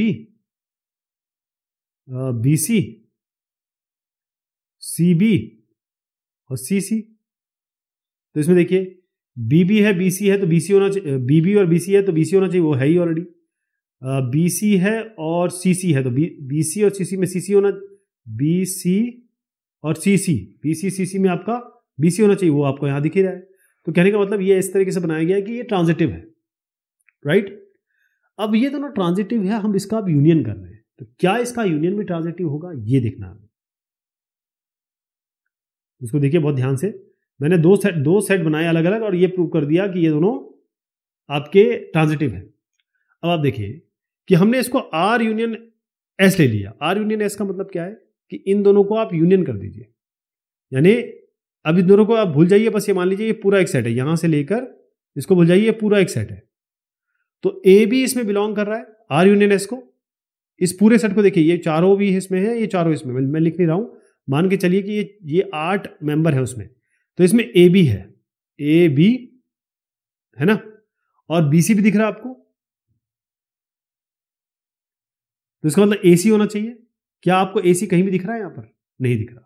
बी सी CB और CC। तो इसमें देखिए BB है BC है तो BC होना चाहिए, BB और BC है तो BC होना चाहिए, वो है ही ऑलरेडी। BC है और CC है तो BC और CC में CC होना, BC और CC, BC CC में आपका BC होना चाहिए, वो आपको यहाँ दिख ही रहा है। तो कहने का मतलब ये इस तरीके से बनाया गया है कि ये ट्रांजिटिव है, राइट। अब ये दोनों ट्रांजिटिव है, हम इसका अब यूनियन कर रहे हैं, तो क्या इसका यूनियन में ट्रांजिटिव होगा ये देखना है। इसको देखिए बहुत ध्यान से, मैंने दो सेट बनाए अलग अलग और ये प्रूव कर दिया कि ये दोनों आपके ट्रांजिटिव है। अब आप देखिए कि हमने इसको R यूनियन S ले लिया। R यूनियन S का मतलब क्या है कि इन दोनों को आप यूनियन कर दीजिए, यानी अब इन दोनों को आप भूल जाइए, बस ये मान लीजिए ये पूरा एक सेट है, यहां से लेकर इसको भूल जाइए, ये पूरा एक सेट है। तो A भी इसमें बिलोंग कर रहा है R यूनियन S को। इस पूरे सेट को देखिए, ये चारों भी इसमें है, ये चारों इसमें, मैं लिख नहीं रहा हूं, मान के चलिए कि ये 8 मेंबर है उसमें, तो इसमें AB है, AB है ना, और BC भी दिख रहा है आपको, तो इसका मतलब AC होना चाहिए। क्या आपको AC कहीं भी दिख रहा है? यहां पर नहीं दिख रहा।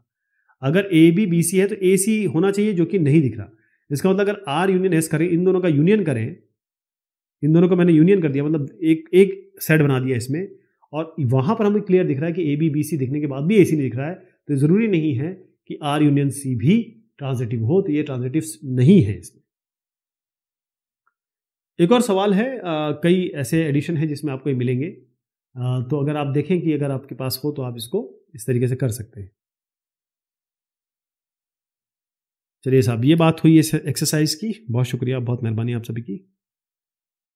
अगर AB BC है तो AC होना चाहिए, जो कि नहीं दिख रहा। इसका मतलब अगर R यूनियन S करें, इन दोनों का यूनियन करें, इन दोनों को मैंने यूनियन कर दिया, मतलब एक सेट बना दिया इसमें, और वहां पर हमें क्लियर दिख रहा है कि AB BC दिखने के बाद भी AC नहीं दिख रहा है, तो जरूरी नहीं है कि R यूनियन C भी ट्रांजिटिव हो, तो ये ट्रांजिटिव नहीं है इसमें। एक और सवाल है, कई ऐसे एडिशन है जिसमें आपको ये मिलेंगे, तो अगर आप देखें कि अगर आपके पास हो तो आप इसको इस तरीके से कर सकते हैं। चलिए साहब, ये बात हुई इस एक्सरसाइज की। बहुत शुक्रिया, बहुत मेहरबानी आप सभी की।